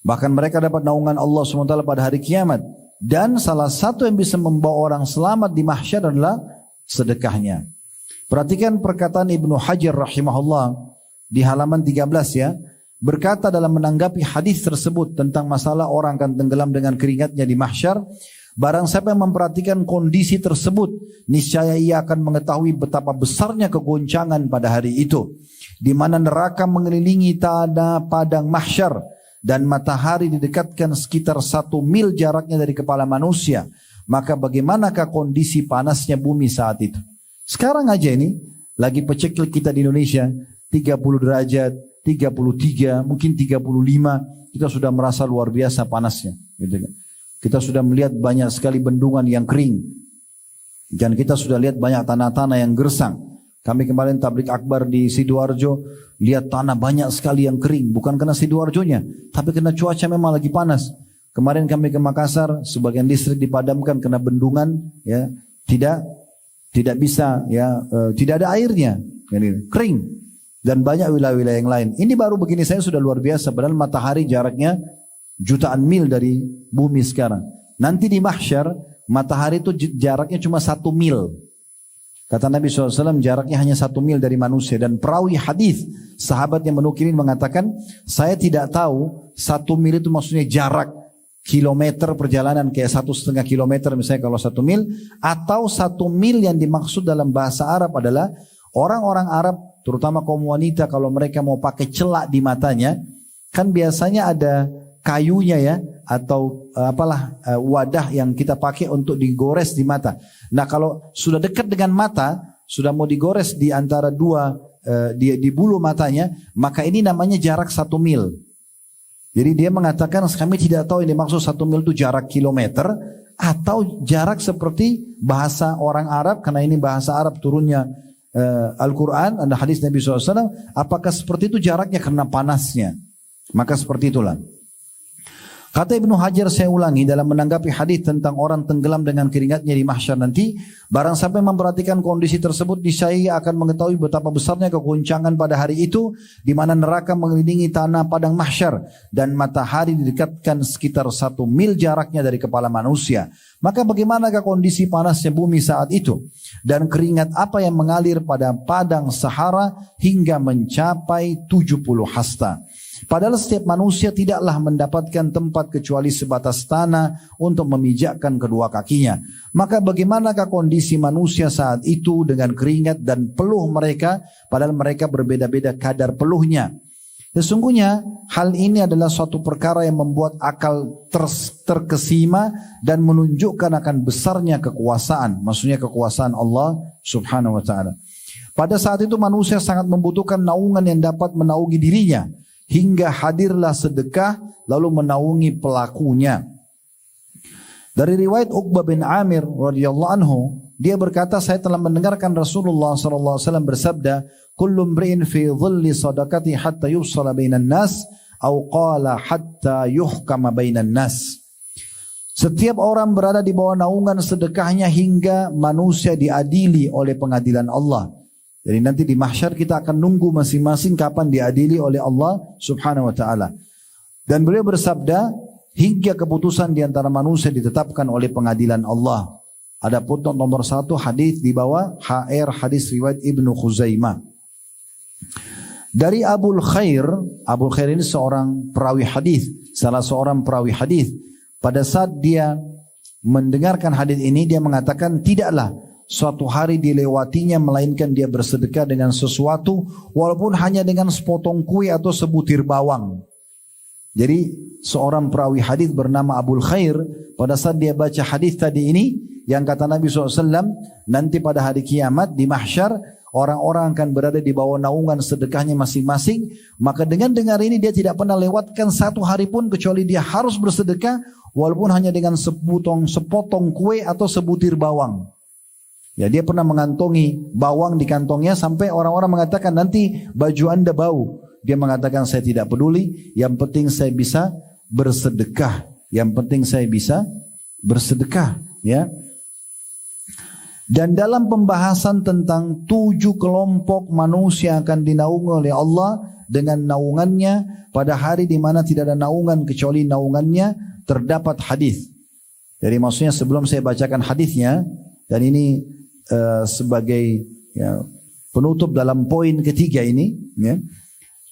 Bahkan mereka dapat naungan Allah SWT pada hari kiamat. Dan salah satu yang bisa membawa orang selamat di mahsyar adalah sedekahnya. Perhatikan perkataan Ibnu Hajar rahimahullah di halaman 13 ya. Berkata dalam menanggapi hadis tersebut tentang masalah orang akan tenggelam dengan keringatnya di mahsyar. Barang siapa yang memperhatikan kondisi tersebut, niscaya ia akan mengetahui betapa besarnya kegoncangan pada hari itu, di mana neraka mengelilingi tanah padang mahsyar dan matahari didekatkan sekitar 1 mil jaraknya dari kepala manusia. Maka bagaimanakah kondisi panasnya bumi saat itu? Sekarang aja ini lagi peceklik kita di Indonesia 30 derajat, 33, mungkin 35, kita sudah merasa luar biasa panasnya, gitu kan. Kita sudah melihat banyak sekali bendungan yang kering, dan kita sudah lihat banyak tanah-tanah yang gersang. Kami kemarin tablik akbar di Sidoarjo, lihat tanah banyak sekali yang kering, bukan karena Sidoarjonya, tapi karena cuaca memang lagi panas. Kemarin kami ke Makassar, sebagian listrik dipadamkan karena bendungan ya tidak bisa ya, tidak ada airnya, yani, kering, dan banyak wilayah-wilayah yang lain. Ini baru begini saya sudah luar biasa, padahal matahari jaraknya jutaan mil dari bumi sekarang. Nanti di mahsyar matahari itu jaraknya cuma 1 mil. Kata Nabi SAW jaraknya hanya 1 mil dari manusia. Dan perawi hadis sahabat yang menukilin mengatakan, saya tidak tahu 1 mil itu maksudnya jarak kilometer perjalanan kayak 1,5 kilometer misalnya kalau 1 mil, atau 1 mil yang dimaksud dalam bahasa Arab adalah orang-orang Arab terutama kaum wanita kalau mereka mau pakai celak di matanya, kan biasanya ada kayunya ya, atau wadah yang kita pakai untuk digores di mata. Nah kalau sudah dekat dengan mata, sudah mau digores di antara dua di bulu matanya, maka ini namanya jarak 1 mil. Jadi dia mengatakan kami tidak tahu ini maksud 1 mil itu jarak kilometer atau jarak seperti bahasa orang Arab, karena ini bahasa Arab turunnya Al-Quran, ada hadis Nabi SAW, apakah seperti itu jaraknya karena panasnya? Maka seperti itulah. Kata Ibnu Hajar, saya ulangi dalam menanggapi hadis tentang orang tenggelam dengan keringatnya di mahsyar nanti, barang siapa yang memperhatikan kondisi tersebut, niscaya akan mengetahui betapa besarnya kegoncangan pada hari itu, di mana neraka mengelilingi tanah padang mahsyar dan matahari didekatkan sekitar 1 mil jaraknya dari kepala manusia. Maka bagaimanakah kondisi panasnya bumi saat itu? Dan keringat apa yang mengalir pada padang Sahara hingga mencapai 70 hasta. Padahal setiap manusia tidaklah mendapatkan tempat kecuali sebatas tanah untuk memijakkan kedua kakinya. Maka bagaimanakah kondisi manusia saat itu dengan keringat dan peluh mereka, padahal mereka berbeda-beda kadar peluhnya. Sesungguhnya hal ini adalah suatu perkara yang membuat akal terkesima dan menunjukkan akan besarnya kekuasaan. Maksudnya kekuasaan Allah subhanahu wa ta'ala. Pada saat itu manusia sangat membutuhkan naungan yang dapat menaungi dirinya. Hingga hadirlah sedekah lalu menaungi pelakunya. Dari riwayat Uqbah bin Amir radhiyallahu anhu, Dia berkata, saya telah mendengarkan Rasulullah SAW bersabda, kullu mri'in fi dhilli sadaqati hatta yufsala bainan nas, au qala hatta yuhkama bainan nas. Setiap orang berada di bawah naungan sedekahnya hingga manusia diadili oleh pengadilan Allah. Jadi nanti di mahsyar kita akan nunggu masing-masing kapan diadili oleh Allah subhanahu wa ta'ala. Dan beliau bersabda, hingga keputusan di antara manusia ditetapkan oleh pengadilan Allah. Ada footnote nomor 1 hadis di bawah HR hadis riwayat Ibnu Khuzaimah. Dari Abul Khair ini seorang perawi hadis, salah seorang perawi hadis. Pada saat dia mendengarkan hadis ini, dia mengatakan tidaklah suatu hari dilewatinya melainkan dia bersedekah dengan sesuatu walaupun hanya dengan sepotong kue atau sebutir bawang. Jadi seorang perawi hadis bernama Abul Khair, pada saat dia baca hadis tadi ini, yang kata Nabi SAW, nanti pada hari kiamat di mahsyar, orang-orang akan berada di bawah naungan sedekahnya masing-masing. Maka dengan dengar ini dia tidak pernah lewatkan satu hari pun kecuali dia harus bersedekah, walaupun hanya dengan sepotong kue atau sebutir bawang. Ya, dia pernah mengantongi bawang di kantongnya sampai orang-orang mengatakan nanti baju anda bau. Dia mengatakan saya tidak peduli, yang penting saya bisa bersedekah. Yang penting saya bisa bersedekah, ya. Dan dalam pembahasan tentang 7 kelompok manusia akan dinaungi oleh Allah dengan naungannya pada hari di mana tidak ada naungan kecuali naungannya, terdapat hadis. Jadi maksudnya sebelum saya bacakan hadisnya, dan ini sebagai ya, penutup dalam poin ketiga ini, ya.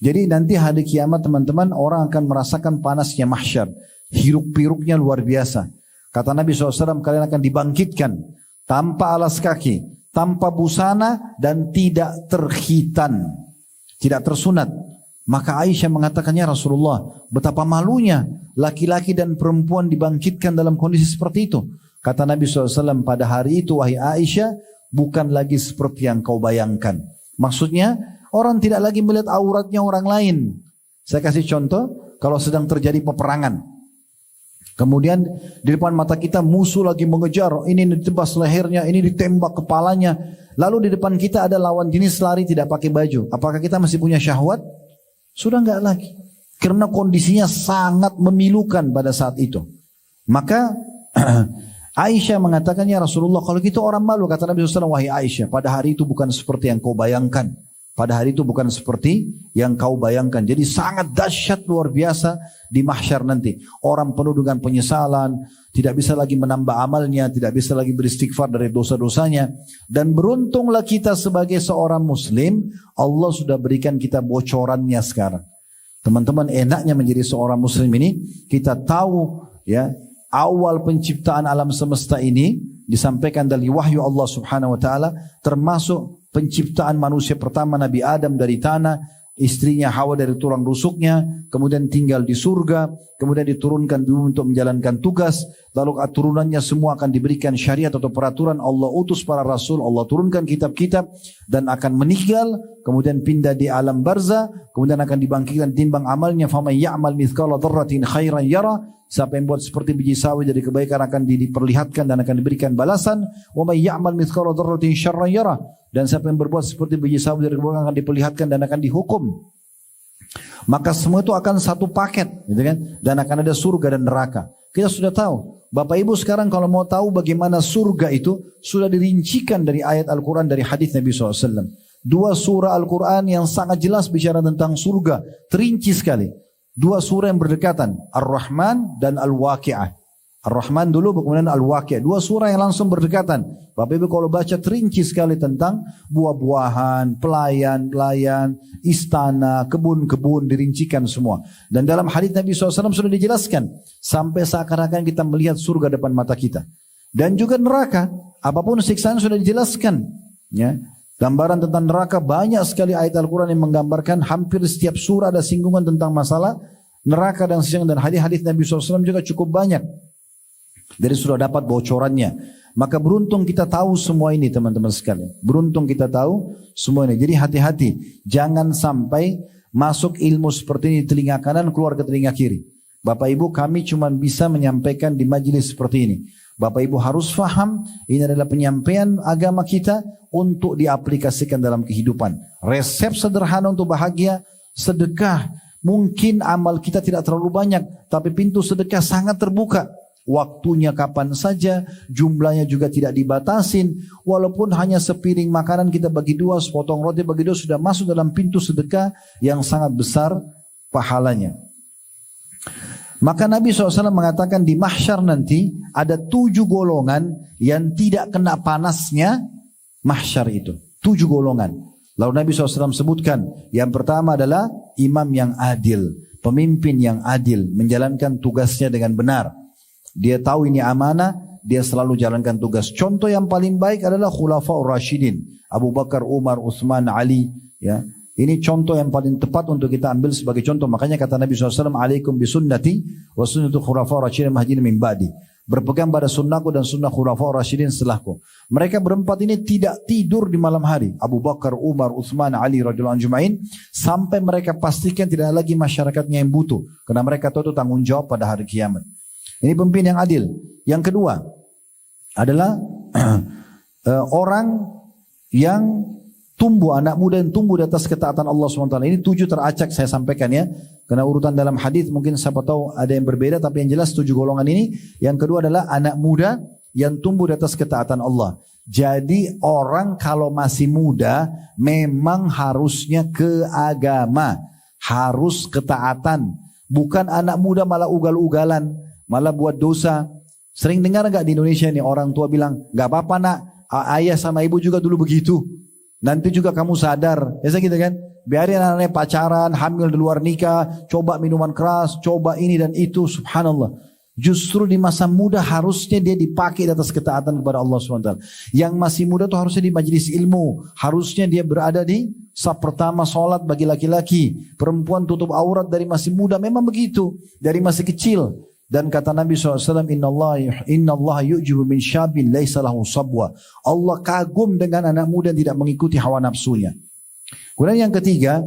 Jadi nanti hari kiamat teman-teman, orang akan merasakan panasnya mahsyar, hiruk-piruknya luar biasa. Kata Nabi SAW, kalian akan dibangkitkan tanpa alas kaki, tanpa busana, dan tidak terkhitan, tidak tersunat. Maka Aisyah mengatakannya, Rasulullah, betapa malunya laki-laki dan perempuan dibangkitkan dalam kondisi seperti itu. Kata Nabi SAW, pada hari itu wahai Aisyah, bukan lagi seperti yang kau bayangkan. Maksudnya orang tidak lagi melihat auratnya orang lain. Saya kasih contoh, kalau sedang terjadi peperangan, kemudian di depan mata kita musuh lagi mengejar, ini ditebas lehernya, ini ditembak kepalanya, lalu di depan kita ada lawan jenis lari tidak pakai baju. Apakah kita masih punya syahwat? Sudah enggak lagi. Karena kondisinya sangat memilukan pada saat itu. Maka Aisyah mengatakannya, Rasulullah, kalau gitu orang malu. Kata Nabi SAW, wahai Aisyah, pada hari itu bukan seperti yang kau bayangkan. Pada hari itu bukan seperti yang kau bayangkan. Jadi sangat dahsyat luar biasa di mahsyar nanti. Orang penuh dengan penyesalan, tidak bisa lagi menambah amalnya, tidak bisa lagi beristighfar dari dosa-dosanya. Dan beruntunglah kita sebagai seorang muslim, Allah sudah berikan kita bocorannya sekarang. Teman-teman, enaknya menjadi seorang muslim ini, kita tahu ya, awal penciptaan alam semesta ini disampaikan dari wahyu Allah Subhanahu wa taala, termasuk penciptaan manusia pertama Nabi Adam dari tanah, istrinya Hawa dari tulang rusuknya, kemudian tinggal di surga, kemudian diturunkan di bumi untuk menjalankan tugas, lalu turunannya semua akan diberikan syariat atau peraturan, Allah utus para rasul, Allah turunkan kitab-kitab, dan akan meninggal, kemudian pindah di alam barzah, kemudian akan dibangkitkan timbang amalnya, faman ya'mal mithqala dzarratin khairan yara. Siapa yang buat seperti biji sawi dari kebaikan akan diperlihatkan dan akan diberikan balasan. Wa may ya'mal mithqala dzarratin syarran yara. Dan siapa yang berbuat seperti biji sawi dari kebaikan akan diperlihatkan dan akan dihukum. Maka semua itu akan satu paket, gitu kan? Dan akan ada surga dan neraka. Kita sudah tahu. Bapak Ibu sekarang kalau mau tahu bagaimana surga itu, sudah dirincikan dari ayat Al-Quran, dari hadis Nabi SAW. 2 surah Al-Quran yang sangat jelas bicara tentang surga, terinci sekali. 2 surah yang berdekatan, Ar-Rahman dan Al-Waqi'ah. Ar-Rahman dulu, kemudian Al-Waqi'ah. 2 surah yang langsung berdekatan. Bapak Ibu kalau baca terinci sekali tentang buah-buahan, pelayan-pelayan, istana, kebun-kebun, dirincikan semua. Dan dalam hadis Nabi SAW sudah dijelaskan. Sampai seakan-akan kita melihat surga depan mata kita. Dan juga neraka, apapun siksaan sudah dijelaskan. Ya. Gambaran tentang neraka banyak sekali ayat Al-Quran yang menggambarkan, hampir setiap surah ada singgungan tentang masalah neraka dan siang, dan hadis-hadis Nabi SAW juga cukup banyak. Dari sudah dapat bocorannya. Maka beruntung kita tahu semua ini teman-teman sekalian. Beruntung kita tahu semua ini. Jadi hati-hati. Jangan sampai masuk ilmu seperti ini di telinga kanan keluar ke telinga kiri. Bapak Ibu, kami cuma bisa menyampaikan di majelis seperti ini. Bapak Ibu harus faham, ini adalah penyampaian agama kita untuk diaplikasikan dalam kehidupan. Resep sederhana untuk bahagia, sedekah. Mungkin amal kita tidak terlalu banyak, tapi pintu sedekah sangat terbuka. Waktunya kapan saja, jumlahnya juga tidak dibatasin. Walaupun hanya sepiring makanan kita bagi dua, sepotong roti bagi dua, sudah masuk dalam pintu sedekah yang sangat besar pahalanya. Maka Nabi SAW mengatakan di mahsyar nanti ada 7 golongan yang tidak kena panasnya mahsyar itu. 7 golongan. Lalu Nabi SAW sebutkan, yang pertama adalah imam yang adil, pemimpin yang adil, menjalankan tugasnya dengan benar. Dia tahu ini amanah, dia selalu jalankan tugas. Contoh yang paling baik adalah Khulafaur Rasyidin, Abu Bakar, Umar, Utsman, Ali. Ya, ini contoh yang paling tepat untuk kita ambil sebagai contoh. Makanya kata Nabi SAW, alaikum bisunnati wa sunnatu khulafaur rasyidin mahdiyyin min ba'di. Berpegang pada sunnahku dan sunnah khulafaur rasyidin setelahku. Mereka berempat ini tidak tidur di malam hari. Abu Bakar, Umar, Utsman, Ali radhiyallahu anhum ajma'in, sampai mereka pastikan tidak ada lagi masyarakatnya yang butuh. Karena mereka tahu itu tanggung jawab pada hari kiamat. Ini pemimpin yang adil. Yang kedua adalah orang yang tumbuh, anak muda yang tumbuh di atas ketaatan Allah SWT. Ini 7 teracak saya sampaikan ya. Karena urutan dalam hadis mungkin siapa tahu ada yang berbeda, tapi yang jelas 7 golongan ini. Yang kedua adalah anak muda yang tumbuh di atas ketaatan Allah. Jadi orang kalau masih muda memang harusnya ke agama, harus ketaatan. Bukan anak muda malah ugal-ugalan, malah buat dosa. Sering dengar gak di Indonesia nih orang tua bilang, gak apa-apa nak, ayah sama ibu juga dulu begitu. Nanti juga kamu sadar. Biasa gitu kan. Biarin anak-anaknya pacaran, hamil di luar nikah, coba minuman keras, coba ini dan itu. Subhanallah. Justru di masa muda harusnya dia dipakai di atas ketaatan kepada Allah SWT. Yang masih muda tuh harusnya di majelis ilmu. Harusnya dia berada di saf pertama sholat bagi laki-laki. Perempuan tutup aurat dari masih muda. Memang begitu. Dari masih kecil. Dan kata Nabi SAW, Inna Allah yu'jibu min syabin laysa lahu sabwa. Allah kagum dengan anak muda yang tidak mengikuti hawa nafsunya. Kemudian yang ketiga,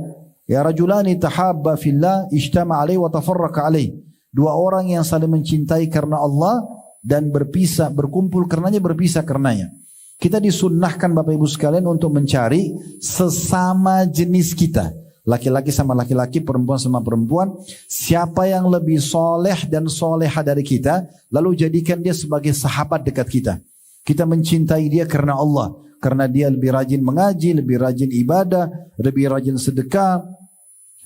ya rajulani tahabba fillah ijtama alaihi wa tafarraqa alaihi. 2 orang yang saling mencintai karena Allah dan berkumpul karenanya, berpisah karenanya. Kita disunnahkan Bapak Ibu sekalian untuk mencari sesama jenis kita. Laki-laki sama laki-laki, perempuan sama perempuan. Siapa yang lebih soleh dan soleha dari kita, lalu jadikan dia sebagai sahabat dekat kita. Kita mencintai dia karena Allah. Karena dia lebih rajin mengaji, lebih rajin ibadah, lebih rajin sedekah,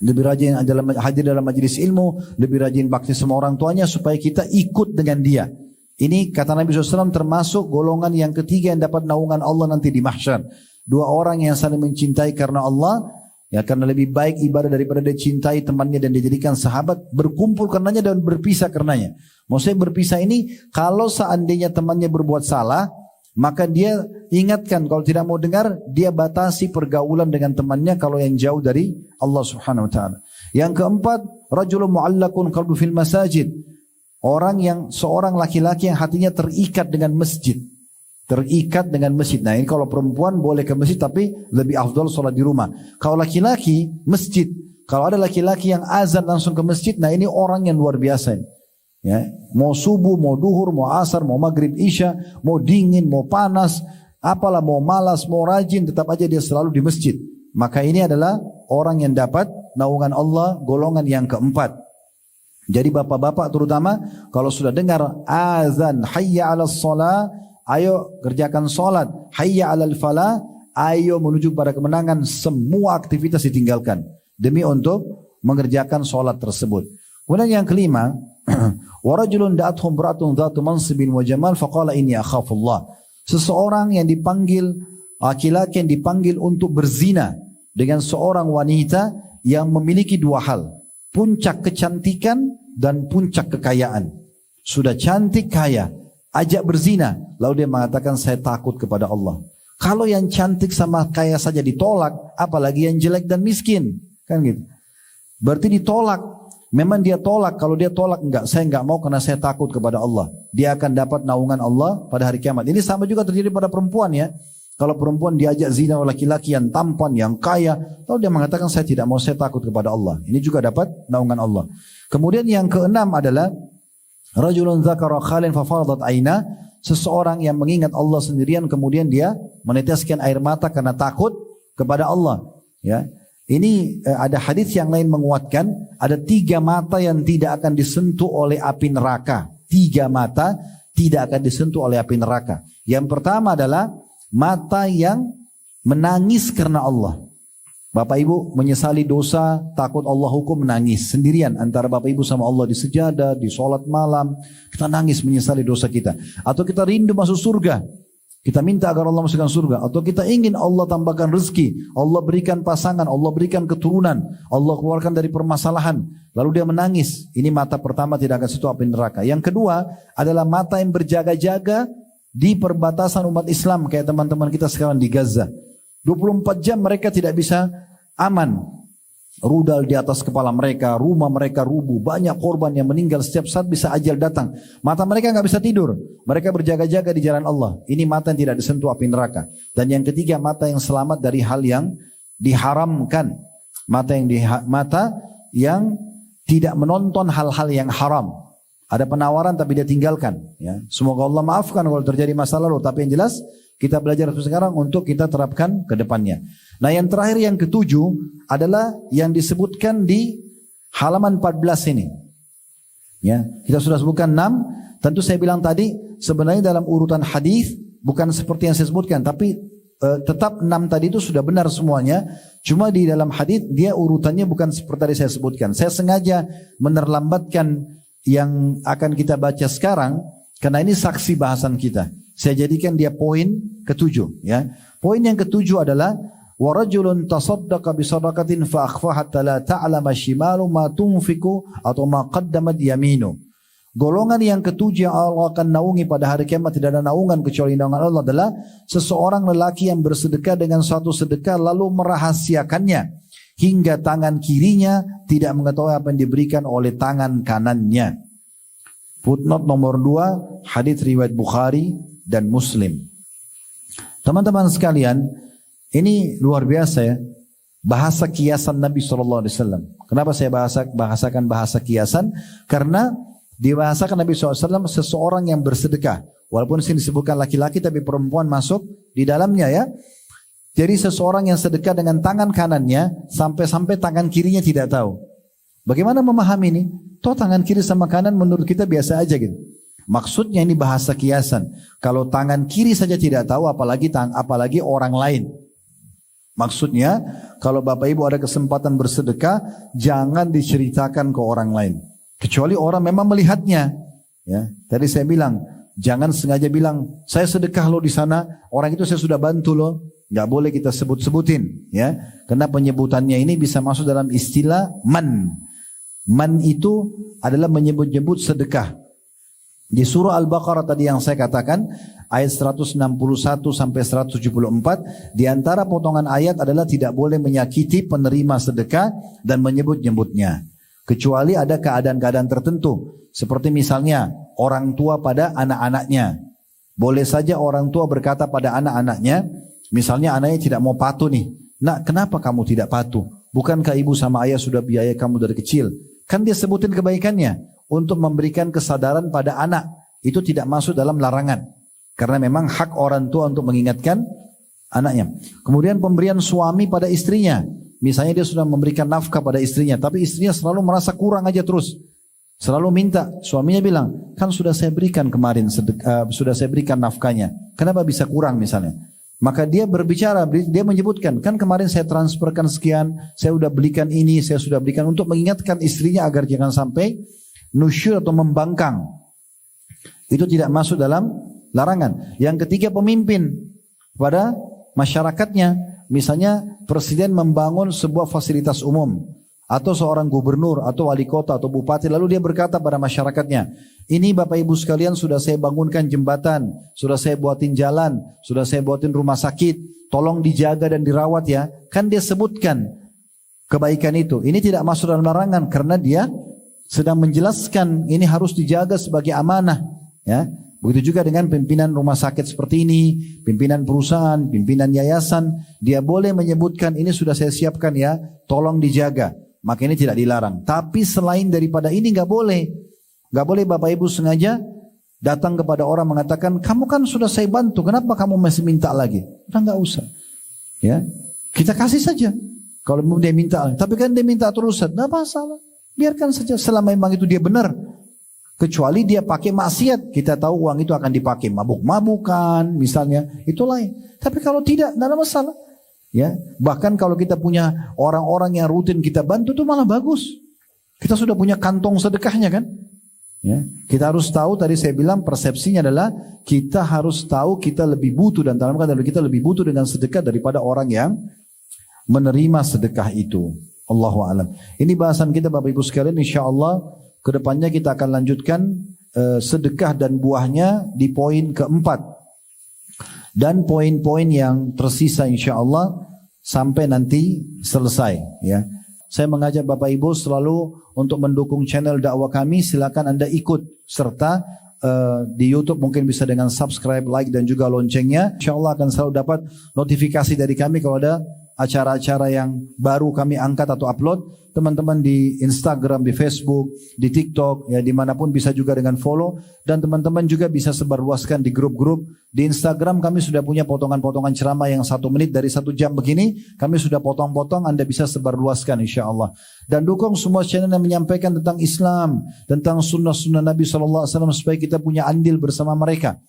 lebih rajin hadir dalam majelis ilmu, lebih rajin bakti sama orang tuanya, supaya kita ikut dengan dia. Ini kata Nabi SAW termasuk golongan yang ketiga yang dapat naungan Allah nanti di mahsyar. 2 orang yang saling mencintai karena Allah, ya, karena lebih baik ibadah daripada dia cintai temannya dan dijadikan sahabat, berkumpul karenanya dan berpisah karenanya. Maksudnya berpisah ini kalau seandainya temannya berbuat salah, maka dia ingatkan, kalau tidak mau dengar, dia batasi pergaulan dengan temannya kalau yang jauh dari Allah Subhanahu wa taala. Yang keempat, rajulun mu'allaqun qalbu fil masajid. Seorang laki-laki yang hatinya terikat dengan masjid. Terikat dengan masjid. Nah ini kalau perempuan boleh ke masjid tapi lebih afdal sholat di rumah. Kalau laki-laki masjid. Kalau ada laki-laki yang azan langsung ke masjid, nah ini orang yang luar biasa. Ya, mau subuh, mau duhur, mau asar, mau maghrib, isya, mau dingin, mau panas, apalah, mau malas, mau rajin, tetap aja dia selalu di masjid. Maka ini adalah orang yang dapat naungan Allah, golongan yang keempat. Jadi bapak-bapak terutama kalau sudah dengar azan hayya 'alas shalah, ayo kerjakan sholat. Hayya 'alal falah, ayo menuju pada kemenangan. Semua aktivitas ditinggalkan demi untuk mengerjakan sholat tersebut. Kemudian yang kelima, wa rajulun da'athu imra'atun dhatu mansibin wa jamal faqala inni akhafullah. Seseorang yang dipanggil, laki-laki yang dipanggil untuk berzina dengan seorang wanita yang memiliki 2 hal. Puncak kecantikan dan puncak kekayaan. Sudah cantik, kaya, ajak berzina, lalu dia mengatakan saya takut kepada Allah. Kalau yang cantik sama kaya saja ditolak, apalagi yang jelek dan miskin, kan gitu. Berarti ditolak. Memang dia tolak. Kalau dia tolak, enggak, saya enggak mau karena saya takut kepada Allah. Dia akan dapat naungan Allah pada hari kiamat. Ini sama juga terjadi pada perempuan ya. Kalau perempuan diajak zina oleh laki-laki yang tampan, yang kaya, lalu dia mengatakan saya tidak mau, saya takut kepada Allah. Ini juga dapat naungan Allah. Kemudian yang keenam adalah rajulun dzakara khalin fafadat aina, seseorang yang mengingat Allah sendirian kemudian dia meneteskan air mata karena takut kepada Allah. Ya, ini ada hadis yang lain menguatkan ada 3 mata yang tidak akan disentuh oleh api neraka. 3 mata tidak akan disentuh oleh api neraka. Yang pertama adalah mata yang menangis karena Allah. Bapak ibu menyesali dosa, takut Allah hukum, menangis sendirian antara bapak ibu sama Allah di sejadah, di sholat malam. Kita nangis menyesali dosa kita. Atau kita rindu masuk surga, kita minta agar Allah masukkan surga. Atau kita ingin Allah tambahkan rezeki, Allah berikan pasangan, Allah berikan keturunan, Allah keluarkan dari permasalahan. Lalu dia menangis. Ini mata pertama tidak akan sentuh api neraka. Yang kedua adalah mata yang berjaga-jaga di perbatasan umat Islam, kayak teman-teman kita sekarang di Gaza. 24 jam mereka tidak bisa aman. Rudal di atas kepala mereka, rumah mereka rubuh, banyak korban yang meninggal, setiap saat bisa ajal datang. Mata mereka nggak bisa tidur, mereka berjaga-jaga di jalan Allah. Ini mata yang tidak disentuh api neraka. Dan yang ketiga, mata yang selamat dari hal yang diharamkan. Mata yang tidak menonton hal-hal yang haram. Ada penawaran tapi dia tinggalkan. Ya. Semoga Allah maafkan kalau terjadi masa lalu. Tapi yang jelas kita belajar sekarang untuk kita terapkan ke depannya. Nah yang terakhir yang ketujuh adalah yang disebutkan di halaman 14 ini. Ya, kita sudah sebutkan 6. Tentu saya bilang tadi sebenarnya dalam urutan hadis bukan seperti yang saya sebutkan. Tapi tetap 6 tadi itu sudah benar semuanya. Cuma di dalam hadis dia urutannya bukan seperti tadi saya sebutkan. Saya sengaja menerlambatkan yang akan kita baca sekarang karena ini saksi bahasan kita. Saya jadikan dia poin ketujuh. Ya, poin yang ketujuh adalah warajulun tasaddaqa bisadaqatin fa akhfaha hatta la ta'lama shimalu ma tunfiku atau ma qaddamat yaminu. Golongan yang ketujuh yang Allah akan naungi pada hari kiamat, tidak ada naungan kecuali naungan Allah, adalah seseorang lelaki yang bersedekah dengan suatu sedekah lalu merahasiakannya hingga tangan kirinya tidak mengetahui apa yang diberikan oleh tangan kanannya. Footnote nomor 2, hadis riwayat Bukhari dan Muslim. Teman-teman sekalian, ini luar biasa ya, bahasa kiasan Nabi SAW. Kenapa saya bahasakan bahasa kiasan? Karena dibahasakan Nabi SAW seseorang yang bersedekah. Walaupun sini disebutkan laki-laki tapi perempuan masuk di dalamnya ya. Jadi seseorang yang sedekah dengan tangan kanannya sampai-sampai tangan kirinya tidak tahu. Bagaimana memahami ini? Toh tangan kiri sama kanan menurut kita biasa aja gitu. Maksudnya ini bahasa kiasan. Kalau tangan kiri saja tidak tahu apalagi orang lain. Maksudnya kalau Bapak Ibu ada kesempatan bersedekah jangan diceritakan ke orang lain. Kecuali orang memang melihatnya. Ya, tadi saya bilang jangan sengaja bilang saya sedekah loh di sana, orang itu saya sudah bantu loh. Nggak boleh kita sebut-sebutin, ya, karena penyebutannya ini bisa masuk dalam istilah man. Man itu adalah menyebut-nyebut sedekah. Di surah Al-Baqarah tadi yang saya katakan ayat 161 sampai 174, di antara potongan ayat adalah tidak boleh menyakiti penerima sedekah dan menyebut-nyebutnya. Kecuali ada keadaan-keadaan tertentu, seperti misalnya orang tua pada anak-anaknya. Boleh saja orang tua berkata pada anak-anaknya, misalnya anaknya tidak mau patuh nih. Nak, kenapa kamu tidak patuh? Bukankah ibu sama ayah sudah biaya kamu dari kecil? Kan dia sebutin kebaikannya untuk memberikan kesadaran pada anak. Itu tidak masuk dalam larangan. Karena memang hak orang tua untuk mengingatkan anaknya. Kemudian pemberian suami pada istrinya. Misalnya dia sudah memberikan nafkah pada istrinya, tapi istrinya selalu merasa kurang aja terus. Selalu minta. Suaminya bilang, kan sudah saya berikan kemarin, sudah saya berikan nafkahnya. Kenapa bisa kurang misalnya? Maka dia berbicara, dia menyebutkan, kan kemarin saya transferkan sekian, saya sudah belikan ini, saya sudah belikan, untuk mengingatkan istrinya agar jangan sampai nusyur atau membangkang. Itu tidak masuk dalam larangan. Yang ketiga, pemimpin pada masyarakatnya. Misalnya presiden membangun sebuah fasilitas umum, atau seorang gubernur atau wali kota atau bupati, lalu dia berkata pada masyarakatnya, ini Bapak Ibu sekalian sudah saya bangunkan jembatan, sudah saya buatin jalan, sudah saya buatin rumah sakit, tolong dijaga dan dirawat ya. Kan dia sebutkan kebaikan itu. Ini tidak masuk dalam larangan karena dia sedang menjelaskan ini harus dijaga sebagai amanah ya. Begitu juga dengan pimpinan rumah sakit seperti ini, pimpinan perusahaan, pimpinan yayasan, dia boleh menyebutkan ini sudah saya siapkan ya, tolong dijaga. Maka ini tidak dilarang. Tapi selain daripada ini nggak boleh. Nggak boleh Bapak Ibu sengaja datang kepada orang mengatakan, kamu kan sudah saya bantu, kenapa kamu masih minta lagi? Udah nggak usah. Ya, kita kasih saja. Kalau dia minta, tapi kan dia minta terusan, nggak masalah. Biarkan saja selama memang itu dia benar. Kecuali dia pakai maksiat, kita tahu uang itu akan dipakai mabuk-mabukan misalnya, itu lain. Tapi kalau tidak, tidak ada masalah. Ya, bahkan kalau kita punya orang-orang yang rutin kita bantu itu malah bagus. Kita sudah punya kantong sedekahnya kan? Ya, kita harus tahu, tadi saya bilang persepsinya adalah kita harus tahu kita lebih butuh, dan dalam kata kita lebih butuh dengan sedekah daripada orang yang menerima sedekah itu. Allahu a'lam. Ini bahasan kita Bapak Ibu sekalian, insyaallah kedepannya kita akan lanjutkan sedekah dan buahnya di poin keempat. Dan poin-poin yang tersisa insyaallah sampai nanti selesai. Ya, saya mengajak Bapak Ibu selalu untuk mendukung channel dakwah kami. Silakan Anda ikut serta di YouTube mungkin bisa dengan subscribe, like dan juga loncengnya. Insyaallah akan selalu dapat notifikasi dari kami kalau ada acara-acara yang baru kami angkat atau upload. Teman-teman di Instagram, di Facebook, di TikTok, ya dimanapun bisa juga dengan follow. Dan teman-teman juga bisa sebarluaskan di grup-grup. Di Instagram kami sudah punya potongan-potongan ceramah yang 1 menit dari 1 jam begini. Kami sudah potong-potong, Anda bisa sebarluaskan insya Allah. Dan dukung semua channel yang menyampaikan tentang Islam, tentang sunnah-sunnah Nabi SAW supaya kita punya andil bersama mereka.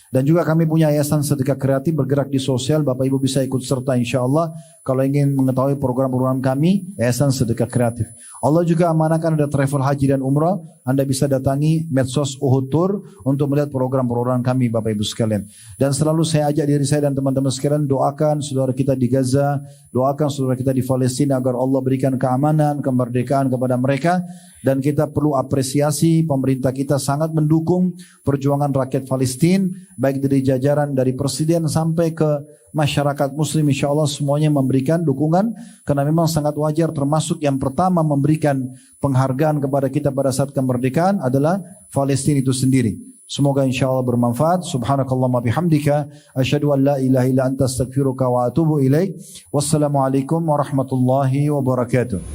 Dan juga kami punya yayasan sedekah kreatif bergerak di sosial. Bapak Ibu bisa ikut serta insya Allah. Kalau ingin mengetahui program-program kami, yayasan sedekah kreatif. Allah juga amanahkan ada travel haji dan umrah. Anda bisa datangi medsos Uhud Tour untuk melihat program-program kami Bapak Ibu sekalian. Dan selalu saya ajak diri saya dan teman-teman sekalian, doakan saudara kita di Gaza, doakan saudara kita di Palestina agar Allah berikan keamanan, kemerdekaan kepada mereka. Dan kita perlu apresiasi, pemerintah kita sangat mendukung perjuangan rakyat Palestina, baik dari jajaran dari presiden sampai ke masyarakat muslim, insya Allah semuanya memberikan dukungan, karena memang sangat wajar. Termasuk yang pertama memberikan penghargaan kepada kita pada saat kemerdekaan adalah Palestina itu sendiri. Semoga insya Allah bermanfaat. Subhanakallahumma bihamdika asyhadu an la ilaha illa anta astaghfiruka wa atubu ilaik. Wassalamualaikum warahmatullahi wabarakatuh.